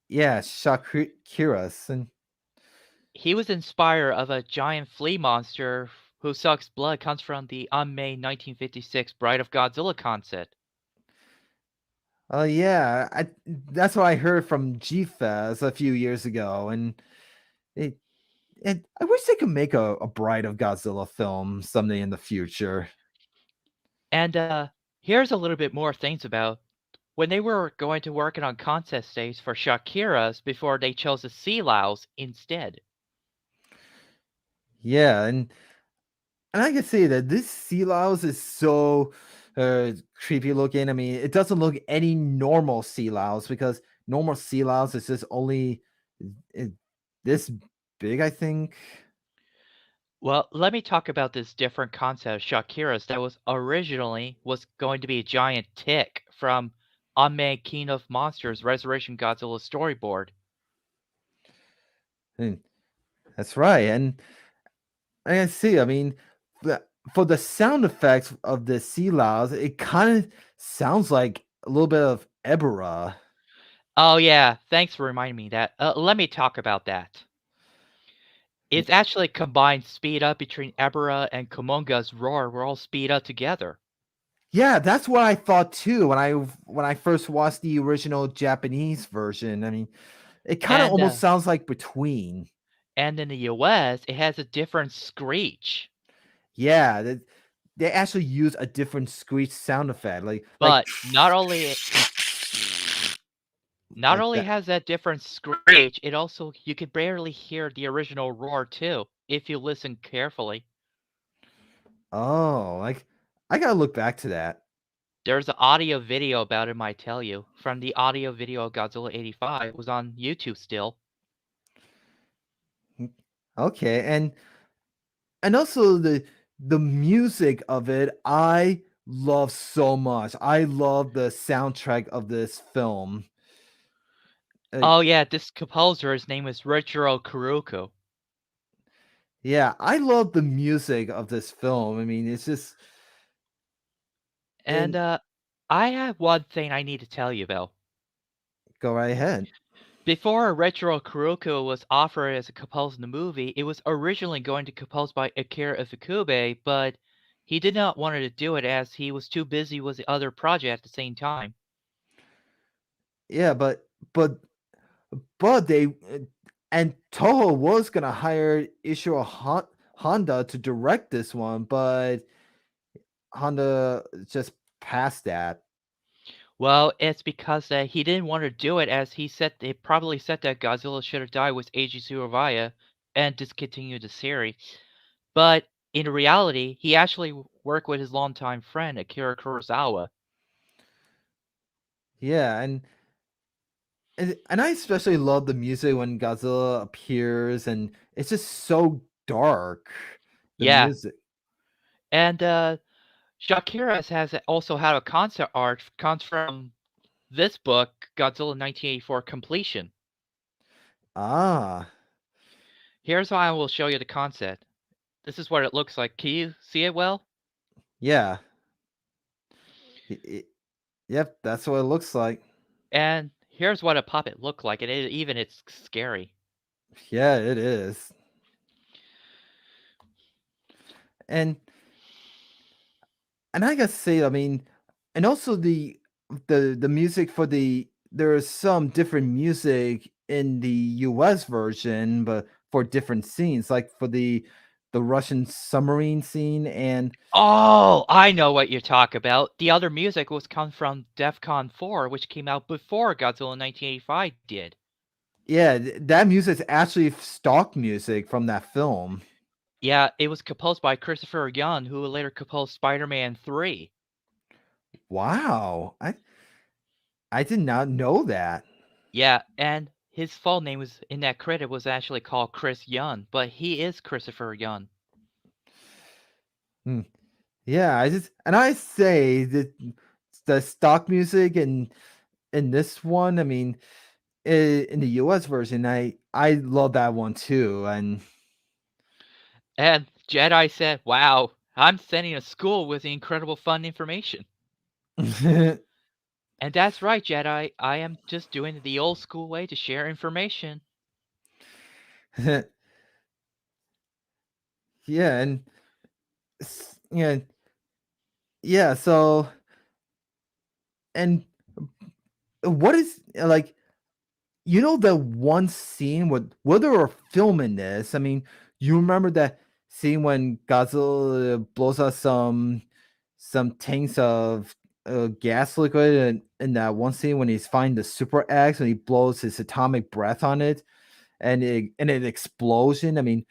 Yeah, Shakiras and He was inspired of a giant flea monster who sucks blood comes from the unmade 1956 Bride of Godzilla concept. oh yeah, that's what I heard from G-Fest a few years ago, it, and I wish they could make a Bride of Godzilla film someday in the future. And here's a little bit more things about when they were going to working on contest stage for Shakira's before they chose the Sea Louse instead. Yeah, and I can say that this sea louse is so creepy looking. I mean, it doesn't look any normal sea louse because normal sea louse is just only uh, this big, I think. Well, let me talk about this different concept of Shakira's that was originally was going to be a giant tick from unmade King of Monsters Resurrection Godzilla storyboard. And that's right, and I can see. I mean, the- for the sound effects of the sea louse, it kind of sounds like a little bit of Ebera. Oh yeah, thanks for reminding me that. Let me talk about that. It's actually combined speed up between Ebera and Kumonga's roar were all speed up together. Yeah, that's what I thought too when I first watched the original Japanese version. I mean, it kind of And almost sounds like between. and in the US, it has a different screech. Yeah, they actually use a different screech sound effect, like But not like only that. has that different screech, it also you could barely hear the original roar too, if you listen carefully. Oh, like I gotta look back to that. There's an audio video about it, might tell you, from the audio video of Godzilla 85 was on YouTube still. Mm, okay, and also the music of it, I love so much. I love the soundtrack of this film. Uh, Oh yeah, this composer, his name is Richiro Kuruku. yeah, I love the music of this film. I mean, it's just And and I have one thing I need to tell you about. go right ahead. Before Retro Kuroku was offered as a compose in the movie, it was originally going to compose by Akira Ifukube, but he did not want to do it as he was too busy with the other project at the same time. Yeah, but but and Toho was gonna hire Honda to direct this one, but Honda just passed that. Well, it's because he didn't want to do it as he probably said that Godzilla should have died with Eiji Surabaya and discontinued the series. But in reality, he actually worked with his longtime friend Akira Kurosawa. Yeah, and I especially love the music when Godzilla appears, and it's just so dark. The Yeah, music, and Shakira has also had a concept art comes from this book, Godzilla 1984 Completion. ah, Here's how I will show you the concept. This is what it looks like. Can you see it well? yeah, yep, that's what it looks like. And here's what a puppet looked like, and it's scary. Yeah, it is, and I gotta say, I mean, and also the music for there is some different music in the US version, but for different scenes, like for the Russian submarine scene, and Oh, I know what you're talking about. The other music was come from DEFCON 4, which came out before Godzilla 1985 did. yeah, that music's actually stock music from that film. Yeah, it was composed by Christopher Young, who would later compose Spider-Man 3. Wow, I did not know that. Yeah, and his full name was in that credit was actually called Chris Young, but he is Christopher Young. Hmm. Yeah, I say that the stock music in this one, I mean, in the US version, I love that one too, and And Jedi said, "Wow, I'm sending a school with the incredible fun information." And that's right, Jedi. I am just doing it the old school way to share information. yeah, and yeah, yeah. So, and what is like, the one scene where they were filming this? I mean, you remember that scene when Godzilla blows out some tanks of gas liquid, and in that one scene when he's finding the super X and he blows his atomic breath on it, and an explosion. I mean,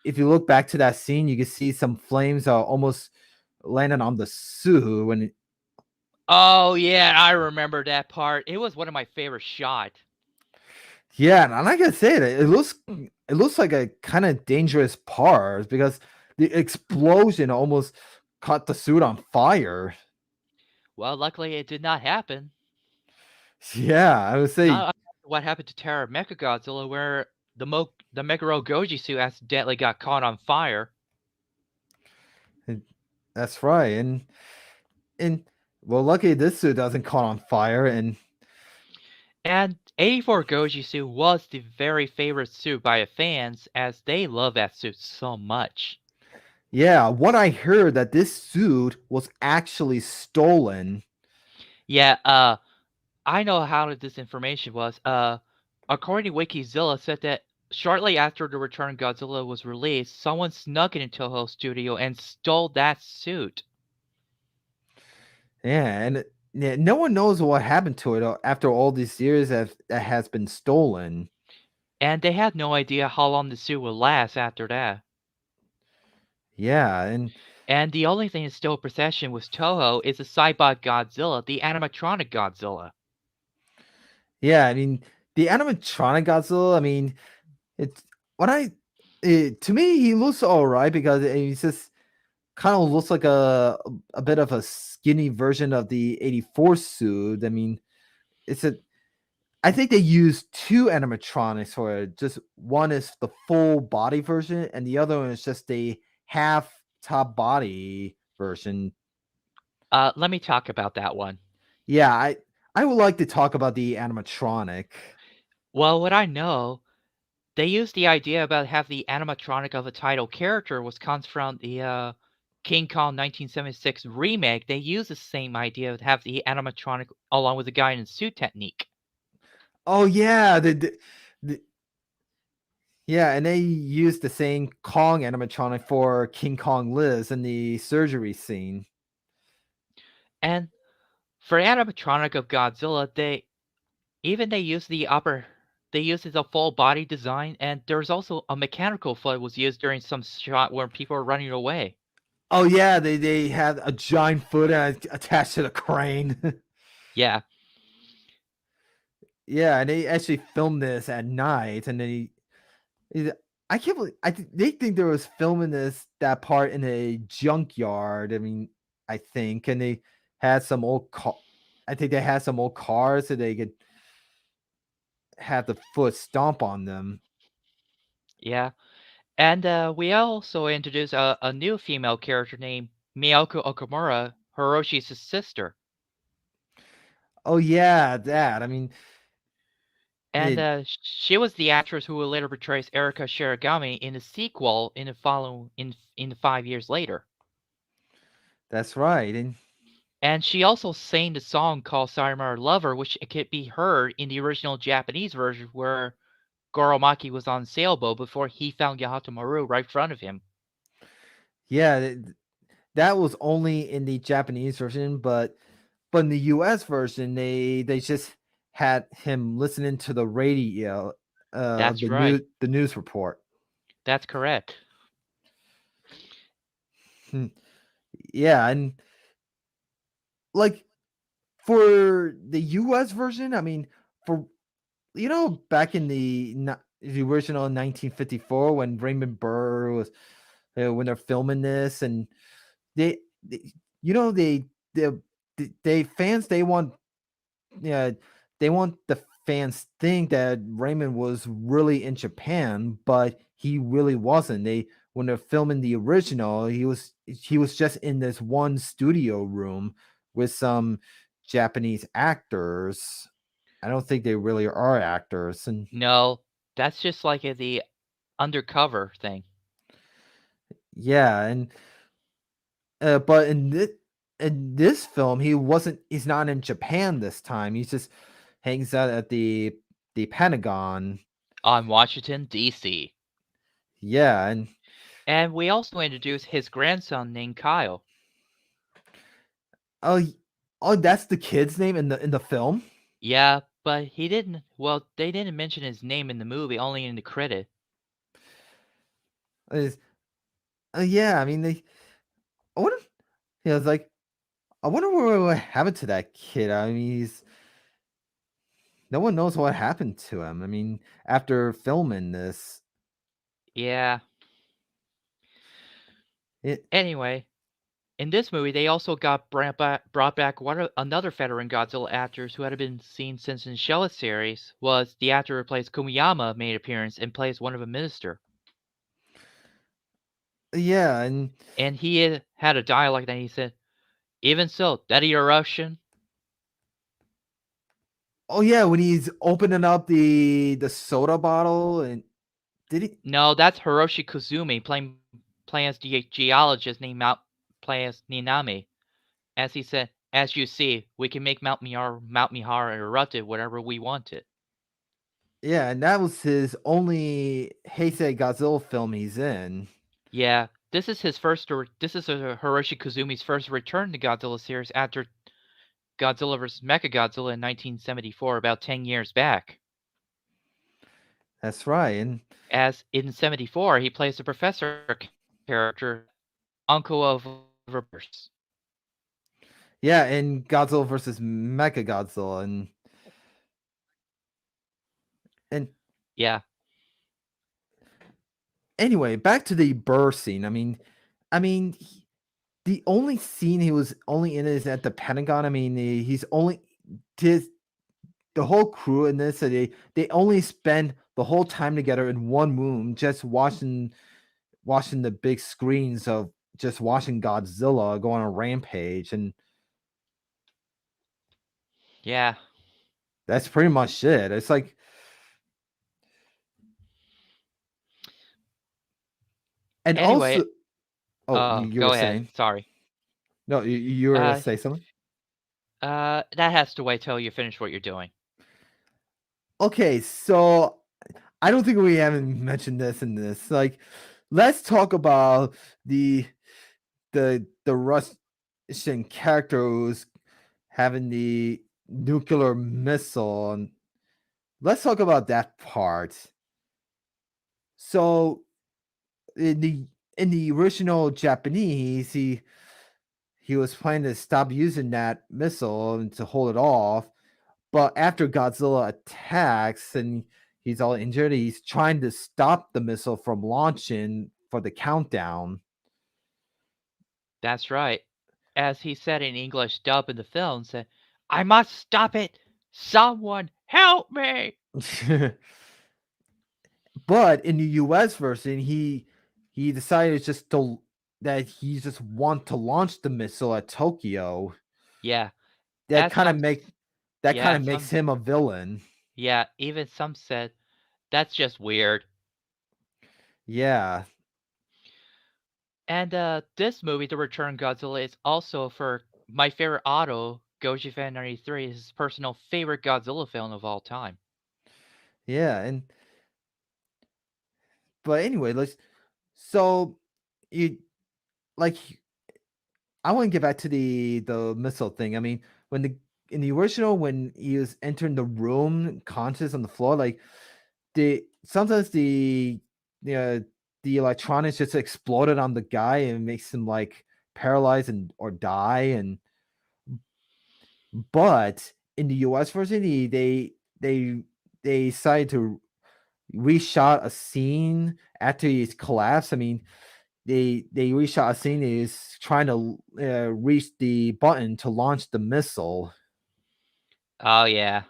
if you look back to that scene, you can see some flames are almost landing on the suit when Oh yeah, I remember that part. It was one of my favorite shots. yeah, and I gotta say that it looks like a kind of dangerous part because the explosion almost caught the suit on fire. Well, luckily it did not happen. Yeah, I would say Not what happened to Terra Mechagodzilla, where the Meguro Goji suit accidentally got caught on fire. uh, that's right, and well, luckily this suit doesn't caught on fire, and And 84 Goji suit was the very favorite suit by the fans, as they love that suit so much. yeah, what I heard that this suit was actually stolen. Yeah, I know how this information was. According to Wikizilla, said that shortly after the Return of Godzilla was released, someone snuck into Toho Studio and stole that suit. Yeah, and yeah, no one knows what happened to it after all these years that has been stolen. And they had no idea how long the suit would last after that. Yeah, and And the only thing in still possession with Toho is the Cybot Godzilla, the animatronic Godzilla. yeah, I mean the animatronic Godzilla. I mean, it's when to me he looks all right because he's just kind of looks like a bit of a skinny version of the '84 suit. I mean, it's a I think they used two animatronics for it. Just one is the full body version, and the other one is just the half top body version. Let me talk about that one. Yeah, I would like to talk about the animatronic. Well, what I know, they used the idea about have the animatronic of a title character was comes from the King Kong 1976 remake. They used the same idea to have the animatronic along with the guy in the suit technique. Oh yeah, the yeah, and they used the same Kong animatronic for King Kong Lives in the surgery scene. And for animatronic of Godzilla, they use they use the full body design, and there's also a mechanical foot was used during some shot where people are running away. Oh yeah, they had a giant foot attached to the crane. Yeah, Yeah, and they actually filmed this at night, and I can't believe they think they was filming that part in a junkyard. I mean, I think, and they had some old car. I think they had some old cars so they could have the foot stomp on them. yeah. And we also introduced a new female character named Miyako Okamura, Hiroshi's sister. Oh yeah, that. I mean, And it. she was the actress who will later portray Erika Shiragami in the sequel in 5 years later. That's right, and And she also sang the song called Sayonara Lover, which could be heard in the original Japanese version where Goromaki was on sailboat before he found Yahatomaru right in front of him. yeah, that was only in the Japanese version, but in the US version, they just had him listening to the radio, That's right. the news report. That's correct. Hmm. Yeah, and like for the US version, I mean, for back in the original 1954 when Raymond Burr was when they're filming this, and they you know they fans they want yeah, they want the fans think that Raymond was really in Japan, but he really wasn't. They When they're filming the original, he was just in this one studio room with some Japanese actors. I don't think they really are actors, and No, that's just like the undercover thing. yeah, and but in this film, he's not in Japan this time. He just hangs out at the Pentagon. On Washington, D.C. Yeah, and And we also introduced his grandson named Kyle. oh, oh, that's the kid's name in the film. Yeah, but they didn't mention his name in the movie, only in the credit. Is Yeah, I mean I wonder. It's like I wonder what happened to that kid. I mean, no one knows what happened to him. I mean, after filming this, Yeah. it Anyway, in this movie, they also brought back another veteran Godzilla actors who had been seen since in the Showa series. Was the actor who plays Kumiyama made appearance and plays one of a minister, yeah, and and he had a dialogue that he said, "Even so, that you're Russian." oh yeah, when he's opening up the soda bottle, and did he? No, that's Hiroshi Kazumi playing as the geologist named playing as Ninami. As he said, "As you see, we can make Mount Mihara erupted whenever we want it." Yeah, and that was his only Heisei Godzilla film he's in. Yeah, this is Hiroshi Kazumi's first return to Godzilla series after Godzilla vs. Mechagodzilla in 1974, about 10 years back. That's right, and As in 74, he plays the professor character, uncle of Reverse. yeah, and Godzilla versus Mechagodzilla, and Yeah, anyway, back to the Burr scene. I mean, the only scene he was only in is at the Pentagon. I mean, he's only his the whole crew in this. They only spend the whole time together in one room, just watching the big screens of just watching Godzilla go on a rampage, and yeah. that's pretty much it. It's like, and Anyway, also, oh, you were go ahead. saying Sorry. no, you were gonna Uh, say something. that has to wait till you finish what you're doing. Okay, so I don't think we haven't mentioned this in this. Like, let's talk about the the Russian character who's having the nuclear missile. And let's talk about that part. So in the original Japanese, he was planning to stop using that missile and to hold it off. But after Godzilla attacks and he's all injured, he's trying to stop the missile from launching for the countdown. That's right. As he said in English dub in the film, said, "I must stop it! Someone help me!" But in the US version, he decided just to that he just want to launch the missile at Tokyo. Yeah, That as kind of some make that kind yeah, of makes some him a villain. yeah, even some said, "That's just weird." Yeah. And, this movie, The Return Godzilla, is also for my favorite auto, GojiFan1998, his personal favorite Godzilla film of all time. Yeah, and but anyway, let's so you like I want to get back to the missile thing. I mean, when the in the original when he was entering the room conscious on the floor, like the sometimes the the electronics just exploded on the guy and makes him like paralyzed and or die. And but in the US version, they they decided to reshot a scene after he's collapsed. I mean, they reshot a scene is trying to reach the button to launch the missile. Oh, yeah.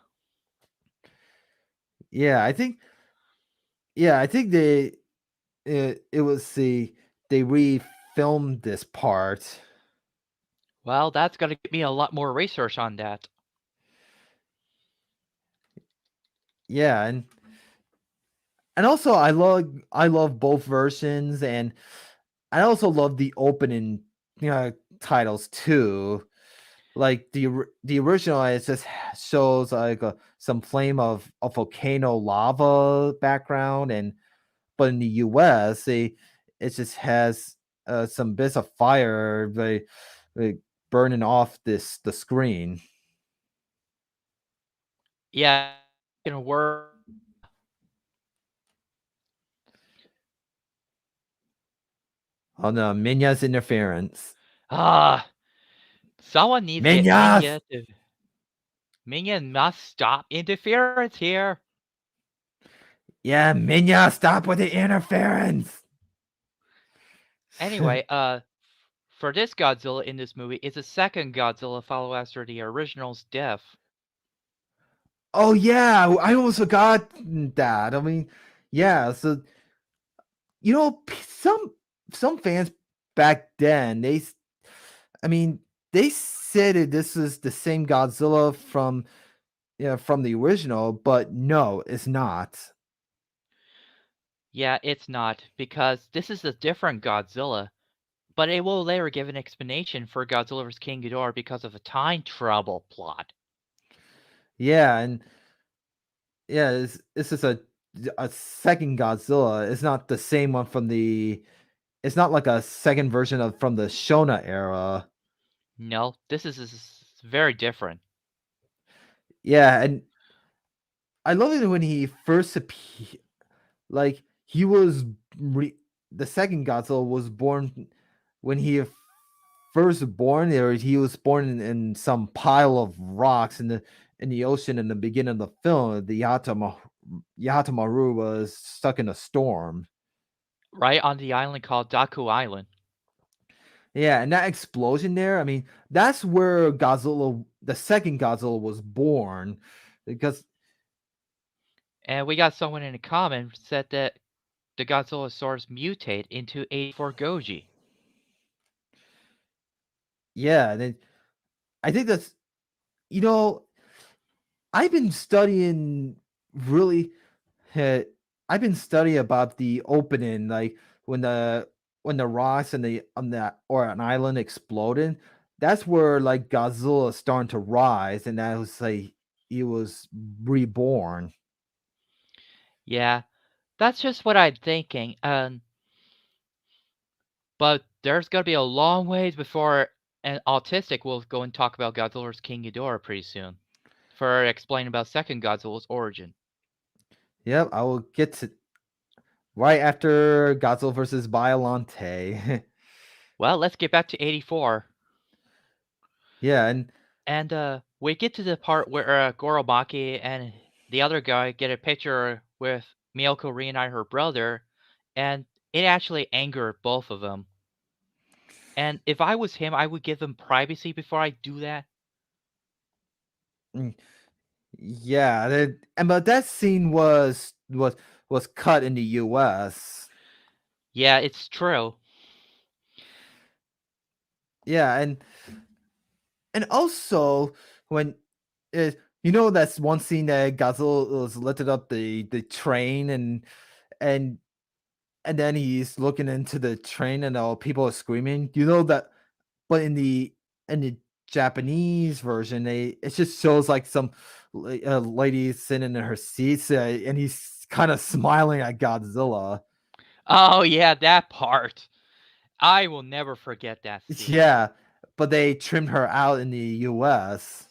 Yeah, I think I think it was they refilmed this part. Well, that's gonna give me a lot more research on that. Yeah, and also I love both versions, and I also love the opening titles too. Like the original, it just shows like some flame of a volcano lava background, and but in the US, it just has some bits of fire like burning off the screen. Yeah, gonna work. On Minya's interference. Ah, someone needs to get Minya! Minya must stop interference here. Yeah, Minya, stop with the interference. Anyway, for this Godzilla in this movie, it's a second Godzilla follow after the original's death. Oh yeah, I almost forgot that. I mean, yeah, so some fans back then I mean, they said that this is the same Godzilla from the original, but no, it's not. Yeah, it's not, because this is a different Godzilla, but it will later give an explanation for Godzilla vs. King Ghidorah because of a time travel plot. Yeah, and yeah, this is a second Godzilla. It's not the same one from the. It's not like a second version of from the Shona era. No, this is very different. Yeah, and I love it when he first appeared. Like he was the second Godzilla was born when he first born there. He was born in some pile of rocks in the ocean in the beginning of the film. The Yatamaru was stuck in a storm. Right on the island called Daku Island. Yeah, and that explosion there, I mean, that's where Godzilla, the second Godzilla, was born. Because And we got someone in the comment said that the Godzilla source mutate into 84 Goji. yeah, and I think that's you know, I've been studying really uh, I've been studying about the opening, like when the rocks and the on that or an island exploded. That's where like Godzilla starting to rise, and that was like he was reborn. Yeah, that's just what I'm thinking. But there's gonna be a long ways before an autistic will go and talk about Godzilla's King Ghidorah pretty soon for explaining about second Godzilla's origin. Yep, I will get to right after Godzilla versus Biolante. Well, let's get back to 84. Yeah, and And we get to the part where Gorobaki and the other guy get a picture with Miyoko Rienai, her brother, and it actually angered both of them. And if I was him, I would give them privacy before I do that. mm, yeah, and but that scene was cut in the U.S. Yeah, it's true. Yeah, and also when you know that's one scene that Godzilla was lifted up the train and and then he's looking into the train and all people are screaming. You know that, but in the Japanese version, they it just shows like some lady sitting in her seats and he's kind of smiling at Godzilla. Oh, yeah, that part. I will never forget that scene. Yeah, but they trimmed her out in the U.S.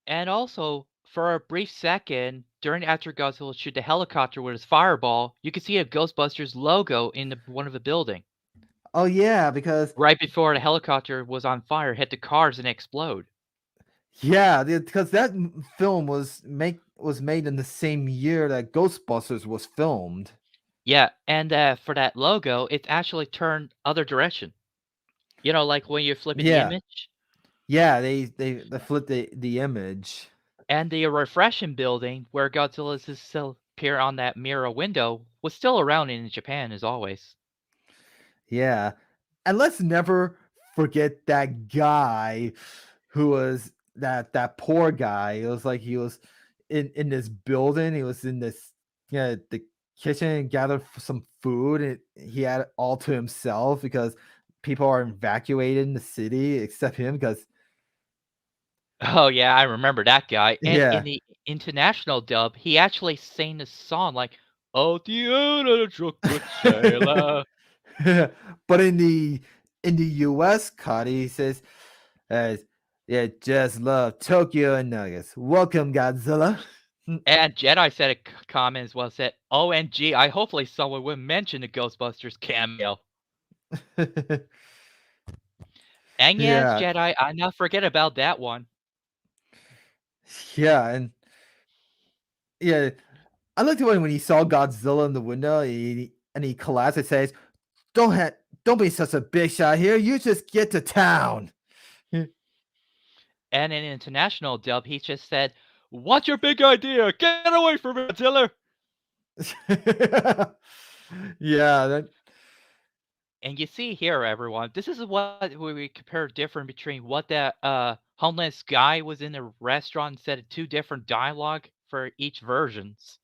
And also, for a brief second, during after Godzilla shoot the helicopter with his fireball, you can see a Ghostbusters logo in one of the building. Oh yeah, because Right before the helicopter was on fire, hit the cars and explode. yeah, because that film was made in the same year that Ghostbusters was filmed. Yeah, and for that logo, it's actually turned other direction. You know, like when you're flipping the Yeah, image, yeah, they flipped the image. and the refreshing building where Godzilla is still appear on that mirror window was still around in Japan as always. Yeah, and let's never forget that guy who was that poor guy. It was like he was in this building. He was in this yeah the kitchen and gathered some food, and he had it all to himself because people are evacuated in the city except him. Because Oh yeah, I remember that guy. And in yeah, the international dub, he actually sang this song like, "Oh, the end of the chocolate sailor." but in the U.S. cut, he says, uh, "Yeah, just love Tokyo and Nuggets. Welcome, Godzilla." And Jedi said a comment as well, said, "OMG, I hopefully someone would mention the Ghostbusters cameo." And yes, Yeah, Jedi, I not forget about that one. yeah, and yeah, I liked it when he saw Godzilla in the window, and he collapsed and says, don't be such a big shot here. You just get to town." And in international dub, he just said, "What's your big idea? Get away from me, Godzilla!" Yeah, that And you see here, everyone, this is what we compare different between what that homeless guy was in the restaurant and said two different dialogue for each versions.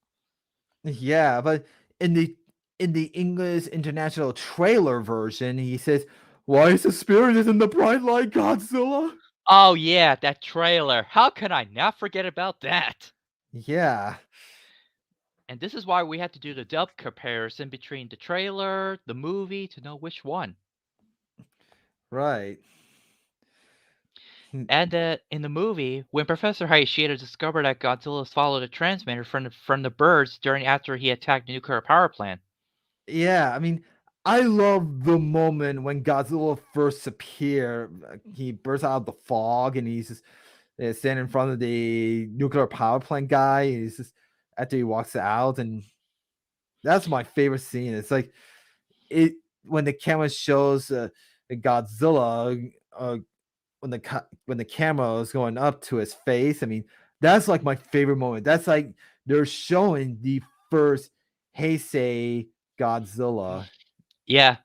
yeah, but in the in the English international trailer version, he says, "Why is the spirit in the bright light, Godzilla?" Oh yeah, that trailer. How can I not forget about that? Yeah, And this is why we had to do the dub comparison between the trailer, the movie, to know which one. right. And in the movie, when Professor Hayashida discovered that Godzilla followed a transmitter from the birds during after he attacked the nuclear power plant. Yeah, I mean, I love the moment when Godzilla first appeared. He bursts out of the fog and he's just standing in front of the nuclear power plant guy. And he's just after he walks out, and that's my favorite scene. It's like it when the camera shows Godzilla when when the camera is going up to his face. I mean, that's like my favorite moment. That's like they're showing the first Heisei Godzilla. Yeah,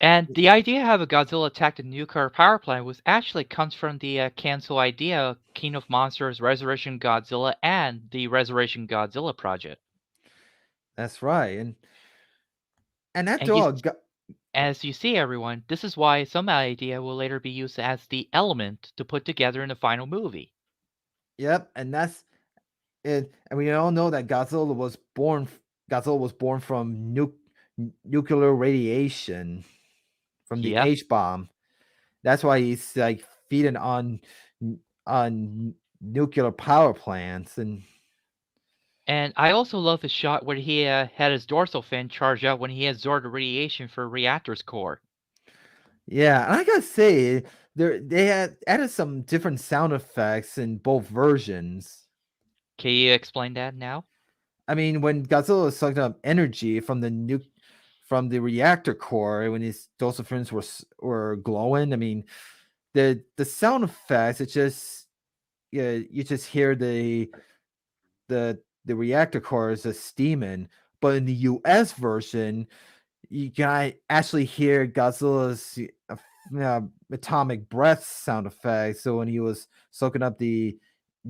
and the idea of a Godzilla attacked a nuclear power plant was actually comes from the cancel idea King of Monsters, Resurrection Godzilla, and the Resurrection Godzilla project. That's right, and And after you, all, as you see, everyone, this is why some idea will later be used as the element to put together in the final movie. yep, and we all know that Godzilla was born from nuclear radiation from the Yeah. H bomb. That's why he's like feeding on nuclear power plants. And And I also love the shot where he had his dorsal fin charge up when he absorbed the radiation for reactor's core. yeah, and I gotta say, they had added some different sound effects in both versions. Can you explain that now? I mean, when Godzilla is sucking up energy from the reactor core, when his dorsal fins were glowing, I mean, the sound effects, it just yeah, you just hear the reactor core is just steaming. But in the US version, you can actually hear Godzilla's atomic breath sound effect. So when he was soaking up the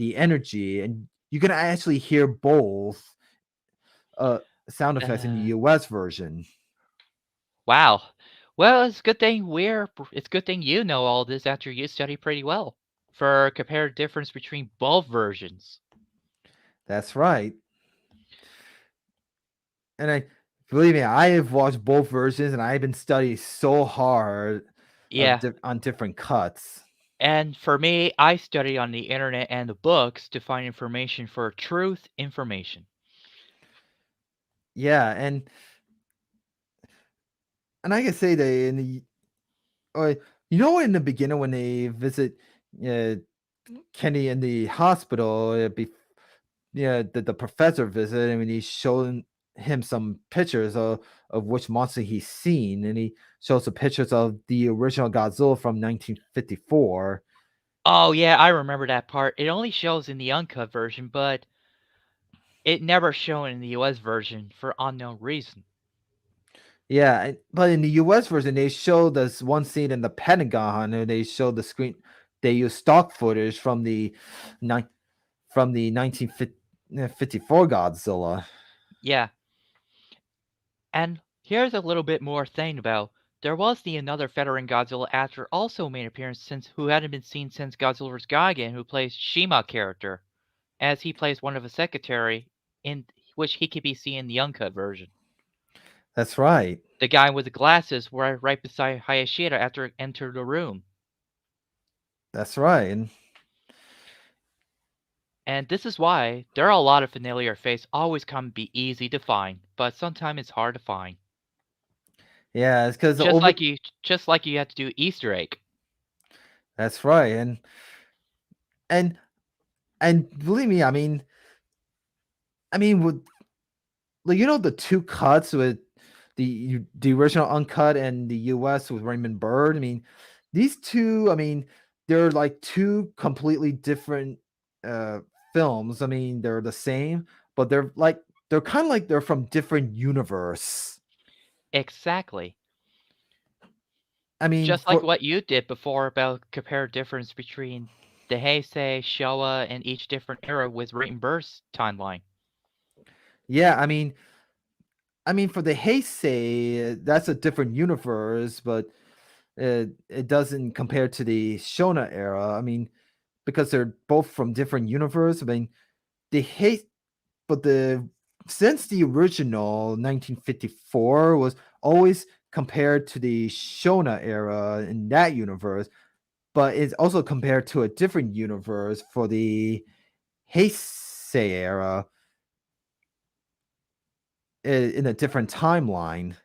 energy, and you can actually hear both uh sound effects in the Uh, US version. wow. Well, it's a good thing you know all this after you study pretty well. For compare difference between both versions. That's right. And I believe me, I have watched both versions, and I've been studying so hard Yeah. on different cuts. And for me, I study on the internet and the books to find information for truth information. Yeah, and I can say that uh, in the beginning when they visit uh, Kenny in the hospital, yeah, the professor visit, and when he's showing him some pictures of which monster he's seen, and he shows the pictures of the original Godzilla from 1954. Oh, yeah, I remember that part. It only shows in the uncut version, but it never shown in the US version for unknown reason. Yeah, but in the US version, they show this one scene in the Pentagon, and they show the screen. They use stock footage from ni- the 1954 Godzilla. Yeah, and here's a little bit more thing about there was the another veteran Godzilla actor also made appearance since who hadn't been seen since Godzilla vs. Gigan, who plays Shima character, as he plays one of a secretary in which he could be seen in the uncut version. That's right. The guy with the glasses were right beside Hayashida after it entered the room. That's right. And And this is why there are a lot of familiar faces always come be easy to find, but sometimes it's hard to find. yeah, it's because Just over. like you have to do Easter egg. That's right. And and believe me, with like the two cuts with the original uncut and the US with Raymond Bird. I mean, these two. They're like two completely different uh films. I mean, they're the same, but they're kind of like they're from different universe. Exactly. I mean, Just like for what you did before about compare difference between the Heisei, Showa, and each different era with Rate and Burst timeline. yeah, for the Heisei, that's a different universe, but it doesn't compare to the Shona era. Because they're both from different universe. The hate, but the since the original 1954 was always compared to the Shona era in that universe, but it's also compared to a different universe for the Heisei era in a different timeline,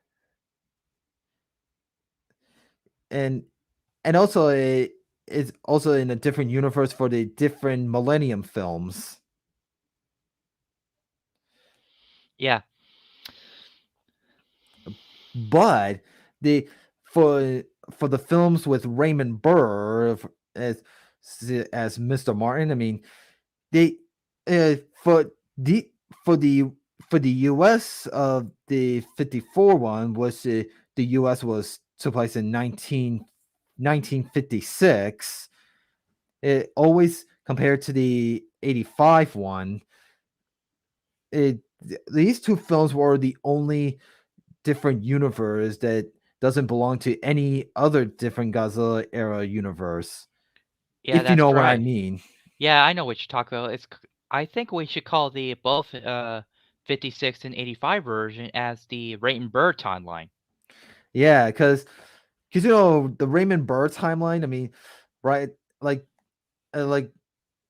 and also it is also in a different universe for the different Millennium films. Yeah, But the for the films with Raymond Burr as Mr. Martin, they for the for the US of the 54 one was the US was took place in 1956. It always compared to the 85 one. These two films were the only different universe that doesn't belong to any other different Godzilla era universe. yeah, If you that's know what I right. mean. Yeah, I know what you're talking about. I think we should call the both 56 and 85 version as the Raymond Burr timeline. Yeah, because the Raymond Burr timeline. I mean, right? Like, like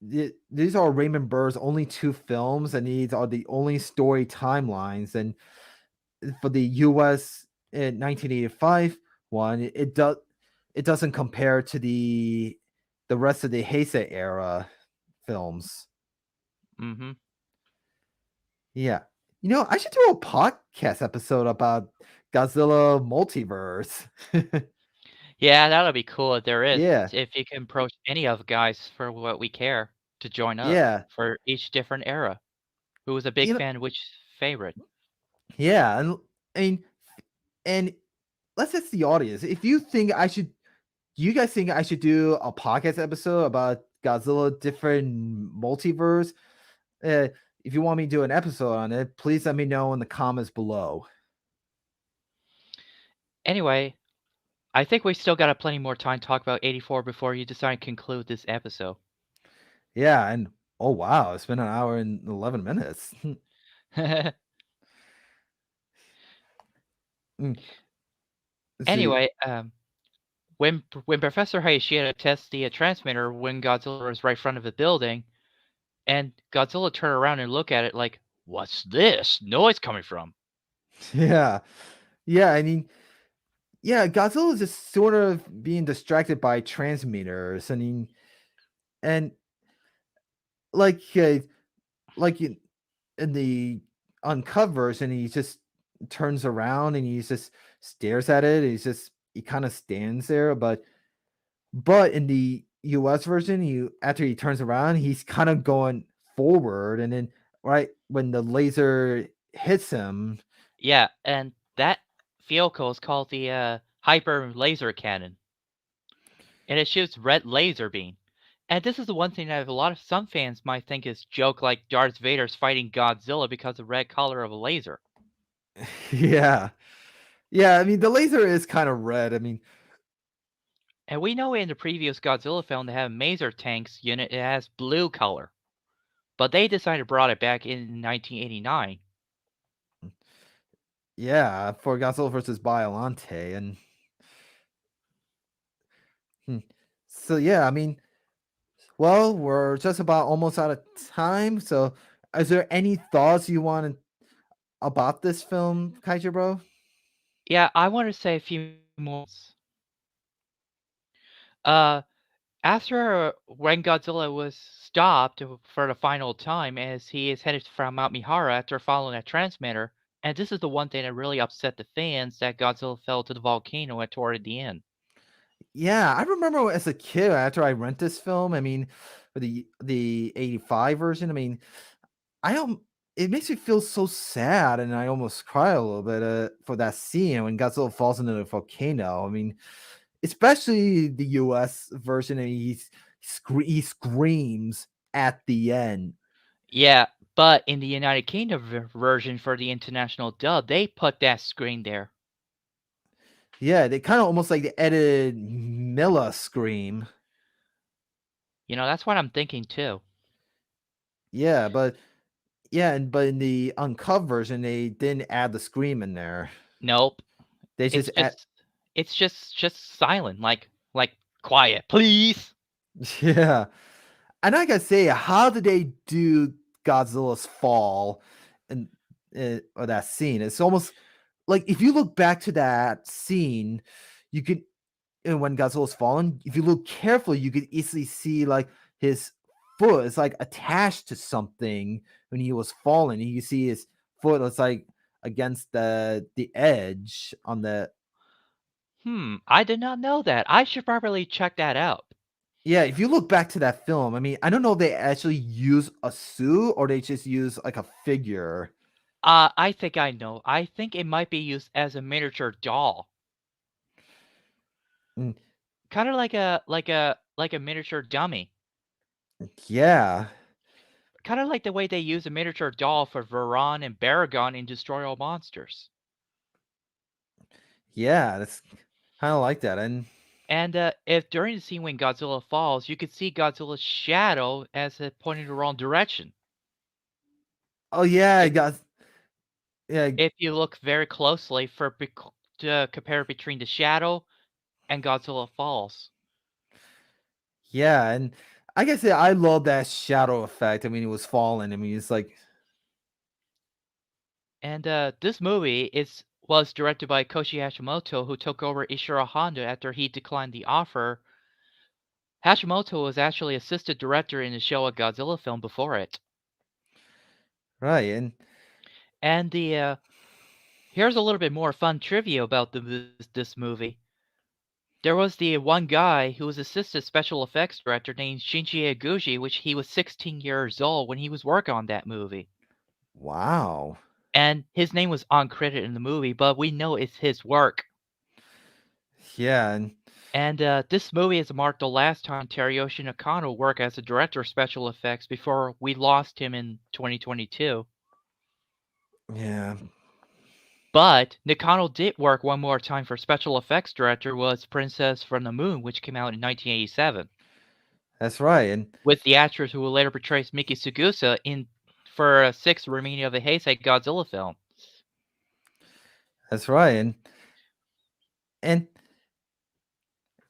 these are Raymond Burr's only two films, and these are the only story timelines. And for the U.S. in 1985 one, it doesn't compare to the rest of the Heisei era films. Hmm. Yeah, I should do a podcast episode about Godzilla multiverse. Yeah, that'll be cool if there is. Yeah, If you can approach any of the guys for what we care to join up yeah, for each different era. Who was a big you know, fan of which favorite? yeah, and and let's ask the audience if you think I should. Do you guys think I should do a podcast episode about Godzilla different multiverse? Uh, if you want me to do an episode on it, please let me know in the comments below. Anyway, I think we still got plenty more time to talk about 84 before you decide to conclude this episode. Yeah, and oh wow, it's been an hour and 11 minutes. Mm, let's see. Anyway, when Professor Hayashida tests the transmitter when Godzilla is right in front of the building, and Godzilla turn around and look at it like, "What's this noise coming from?" Yeah, yeah. I mean, yeah, Godzilla is just sort of being distracted by transmitters. I mean, and like, like in the uncovers, and he just turns around and he just stares at it. He kind of stands there, but in the US version, after he turns around, he's kind of going forward, and then right when the laser hits him. Yeah, and that vehicle is called the Hyper Laser Cannon, and it shoots red laser beam. And this is the one thing that a lot of some fans might think is joke like Darth Vader's fighting Godzilla because of red color of a laser. Yeah. Yeah, I mean the laser is kind of red. I mean, And we know in the previous Godzilla film they have Maser Tank's unit it has blue color. But they decided to brought it back in 1989. yeah, for Godzilla versus Biollante. And hmm. So yeah, I mean, well, we're just about almost out of time. So is there any thoughts you want about this film, Kaiju Bro? Yeah, I want to say a few more. Uh, After when Godzilla was stopped for the final time as he is headed from Mount Mihara after following that transmitter, and this is the one thing that really upset the fans that Godzilla fell to the volcano at toward the end. Yeah, I remember as a kid after I rent this film. I mean, the 85 version. I mean, I don't. It makes me feel so sad, and I almost cry a little bit for that scene when Godzilla falls into the volcano. I mean, especially the U.S. version, and he screams at the end. Yeah, but in the United Kingdom version for the international dub, they put that screen there. Yeah, they kind of almost like the edited Milla scream. That's what I'm thinking too. Yeah, but in the uncut version, they didn't add the scream in there. Nope. They It's just add. just it's just silent, like quiet, please. Yeah. And I gotta say, how did they do Godzilla's fall and or that scene? It's almost like if you look back to that scene, you could when Godzilla's falling, if you look carefully, you could easily see like his foot is like attached to something when he was falling. You see his foot was like against the edge on the. I did not know that. I should probably check that out. Yeah, if you look back to that film, I mean, I don't know if they actually use a suit or they just use like a figure. I think I know. I think it might be used as a miniature doll. Mm, Kind of like a miniature dummy. yeah, Kind of like the way they use a miniature doll for Varan and Baragon in Destroy All Monsters. yeah, that's kind of like that. And And if during the scene when Godzilla falls, you could see Godzilla's shadow as it pointing the wrong direction. Oh yeah, I If got yeah, if you look very closely for to compare between the shadow and Godzilla Falls. yeah, and I guess I love that shadow effect. I mean, it was falling. I mean, it's like And this movie is was directed by Koshi Hashimoto, who took over Ishiro Honda after he declined the offer. Hashimoto was actually assistant director in the Showa Godzilla film before it. right, and And the here's a little bit more fun trivia about this movie. There was the one guy who was assistant special effects director named Shinji Iguchi, which he was 16 years old when he was working on that movie. wow, And his name was uncredited in the movie, but we know it's his work. yeah, and And this movie has marked the last time Teryoshi Nakano worked as a director of special effects before we lost him in 2022. yeah, But Nakano did work one more time for special effects director was Princess from the Moon, which came out in 1987, that's right, and with the actress who will later portray Miki Sugusa in for a sixth remaining of the Heisei Godzilla film. that's right, and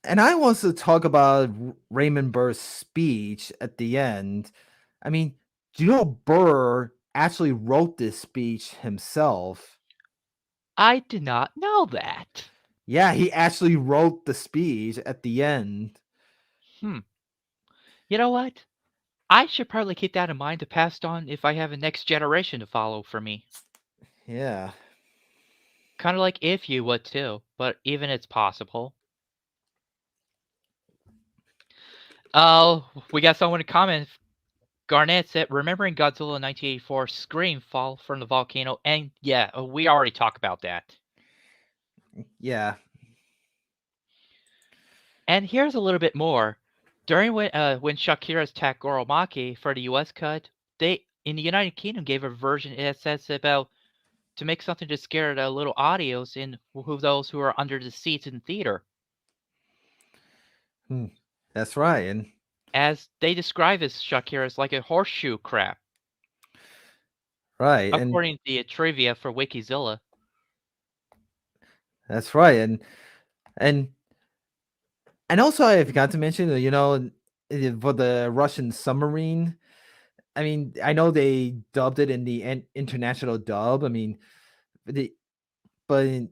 and I want to talk about Raymond Burr's speech at the end. I mean, do you know Burr actually wrote this speech himself? I did not know that. Yeah, he actually wrote the speech at the end. Hmm. You know what? I should probably keep that in mind to pass on if I have a next generation to follow for me. Yeah. Kinda like if you would too, but even it's possible. Oh, we got someone to comment. Garnett said, "Remembering Godzilla 1984 scream fall from the volcano," and yeah, we already talked about that. Yeah. And here's a little bit more. During when Shakira attacked Goromaki for the US cut, they in the United Kingdom gave a version that says about to make something to scare the little audios in who those who are under the seats in the theater. Hmm. That's right. And As they describe as Shakira as like a horseshoe crab, right. And according to the trivia for Wikizilla. that's right. And and also I forgot to mention, for the Russian submarine. I mean, I know they dubbed it in the international dub. I mean, the but in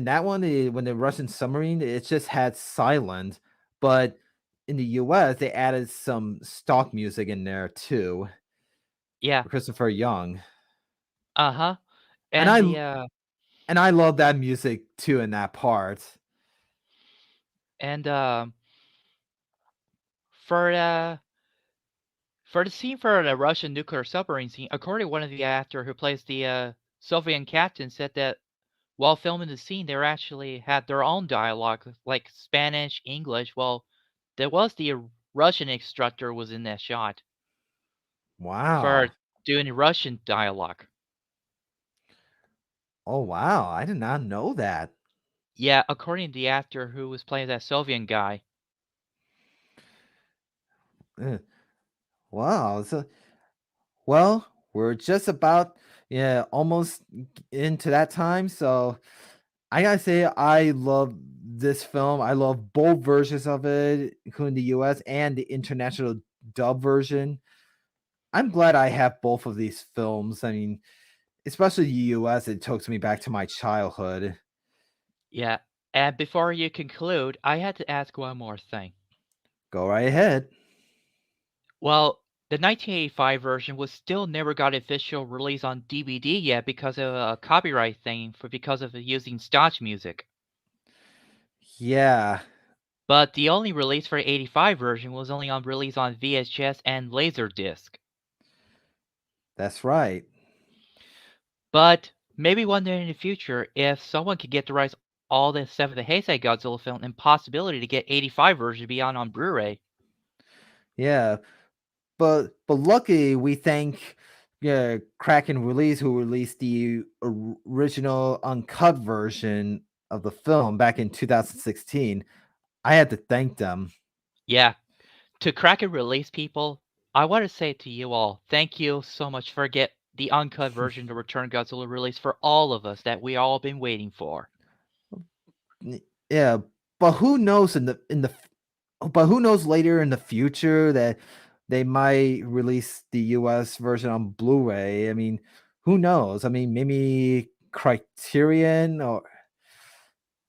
that one, when the Russian submarine, it just had silent. But in the US, they added some stock music in there too. Yeah, For Christopher Young, uh-huh. and And I the and I love that music too in that part. and for the scene for the Russian nuclear submarine scene, according to one of the actor who plays the Soviet captain, said that while filming the scene, they were actually had their own dialogue, like Spanish, English. Well, there was the Russian instructor was in that shot for Wow. doing Russian dialogue. Oh wow, I did not know that. Yeah, according to the actor who was playing that Soviet guy. Eh, Wow. So well, we're just about almost into that time. So I gotta say I love this film. I love both versions of it, including the US and the international dub version. I'm glad I have both of these films. I mean, especially the US, it takes me back to my childhood. Yeah. And before you conclude, I had to ask one more thing. Go right ahead. Well, the 1985 version was still never got official release on DVD yet because of a copyright thing for because of using Scotch music. Yeah, But the only release for the 85 version was only on release on VHS and Laserdisc. that's right. But maybe one day in the future, if someone could get the rights all the stuff of the Heisei Godzilla film and possibility to get 85 version beyond on Blu-ray. Yeah, but luckily we thank Kraken Release who released the original uncut version of the film back in 2016. I had to thank them. Yeah, to crack and release people, I want to say to you all, thank you so much for the uncut version of Return Godzilla released for all of us that we all been waiting for. Yeah, but who knows but who knows later in the future that they might release the US version on Blu-ray. I mean, who knows? I mean, maybe Criterion or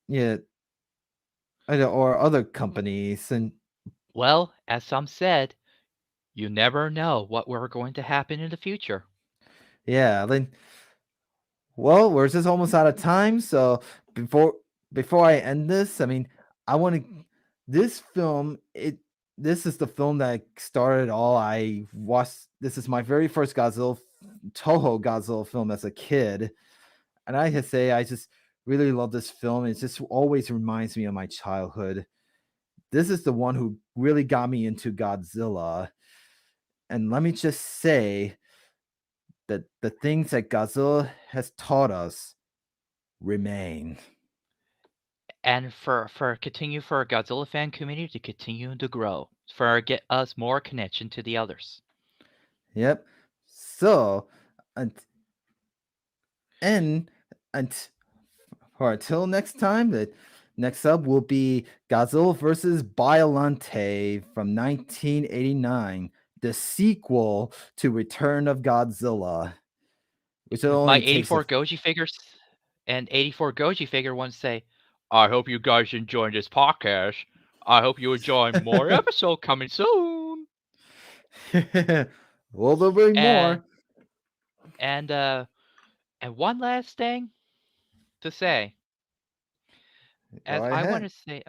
yeah, or other companies and Well, as some said, you never know what we're going to happen in the future. yeah, then well, we're just almost out of time, so before before I end this, I mean, I want to this film this is the film that started all. I watched this is my very first Toho Godzilla film as a kid, and I can say I just really love this film. It just always reminds me of my childhood. This is the one who really got me into Godzilla. And let me just say that the things that Godzilla has taught us remain. And for continue for our Godzilla fan community to continue to grow, for get us more connection to the others. Yep. So, and and and or until next time, the next up will be Godzilla versus Biolante from 1989, the sequel to Return of Godzilla, which it My only takes a 84 Goji figures and 84 Goji figure once say, I hope you guys enjoyed this podcast. I hope you enjoy more episode coming soon. well, there'll be And more. and uh and one last thing to say, Go as I want ahead. to say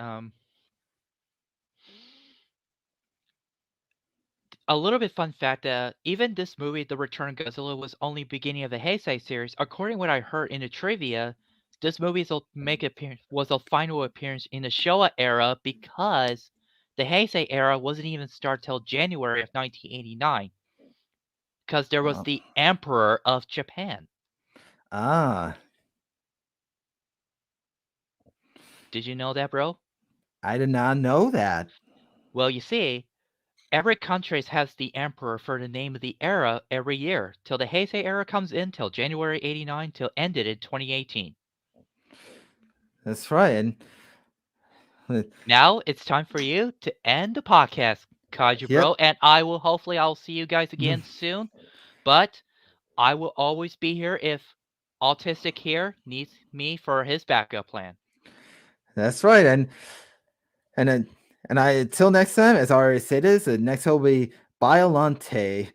a little bit fun fact, even this movie, The Return of Godzilla, was only beginning of the Heisei series. According to what I heard in the trivia, this movie's make appearance was a final appearance in the Showa era because the Heisei era wasn't even start till January of 1989 because there was Oh. the Emperor of Japan. Ah, Did you know that, bro? I did not know that. Well, you see, every country has the emperor for the name of the era every year till the Heisei era comes in till January 89 till ended in 2018. That's right. And Now it's time for you to end the podcast, Kaiju yep. Bro, and I'll see you guys again soon. But I will always be here if Autistic here needs me for his backup plan. That's right. And then and I until next time, as I already said this, the next will be Biolante.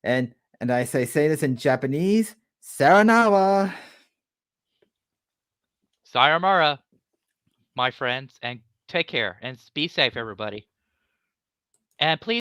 And I say this in Japanese, Sayonara. Sayonara, my friends, and take care and be safe, everybody. And please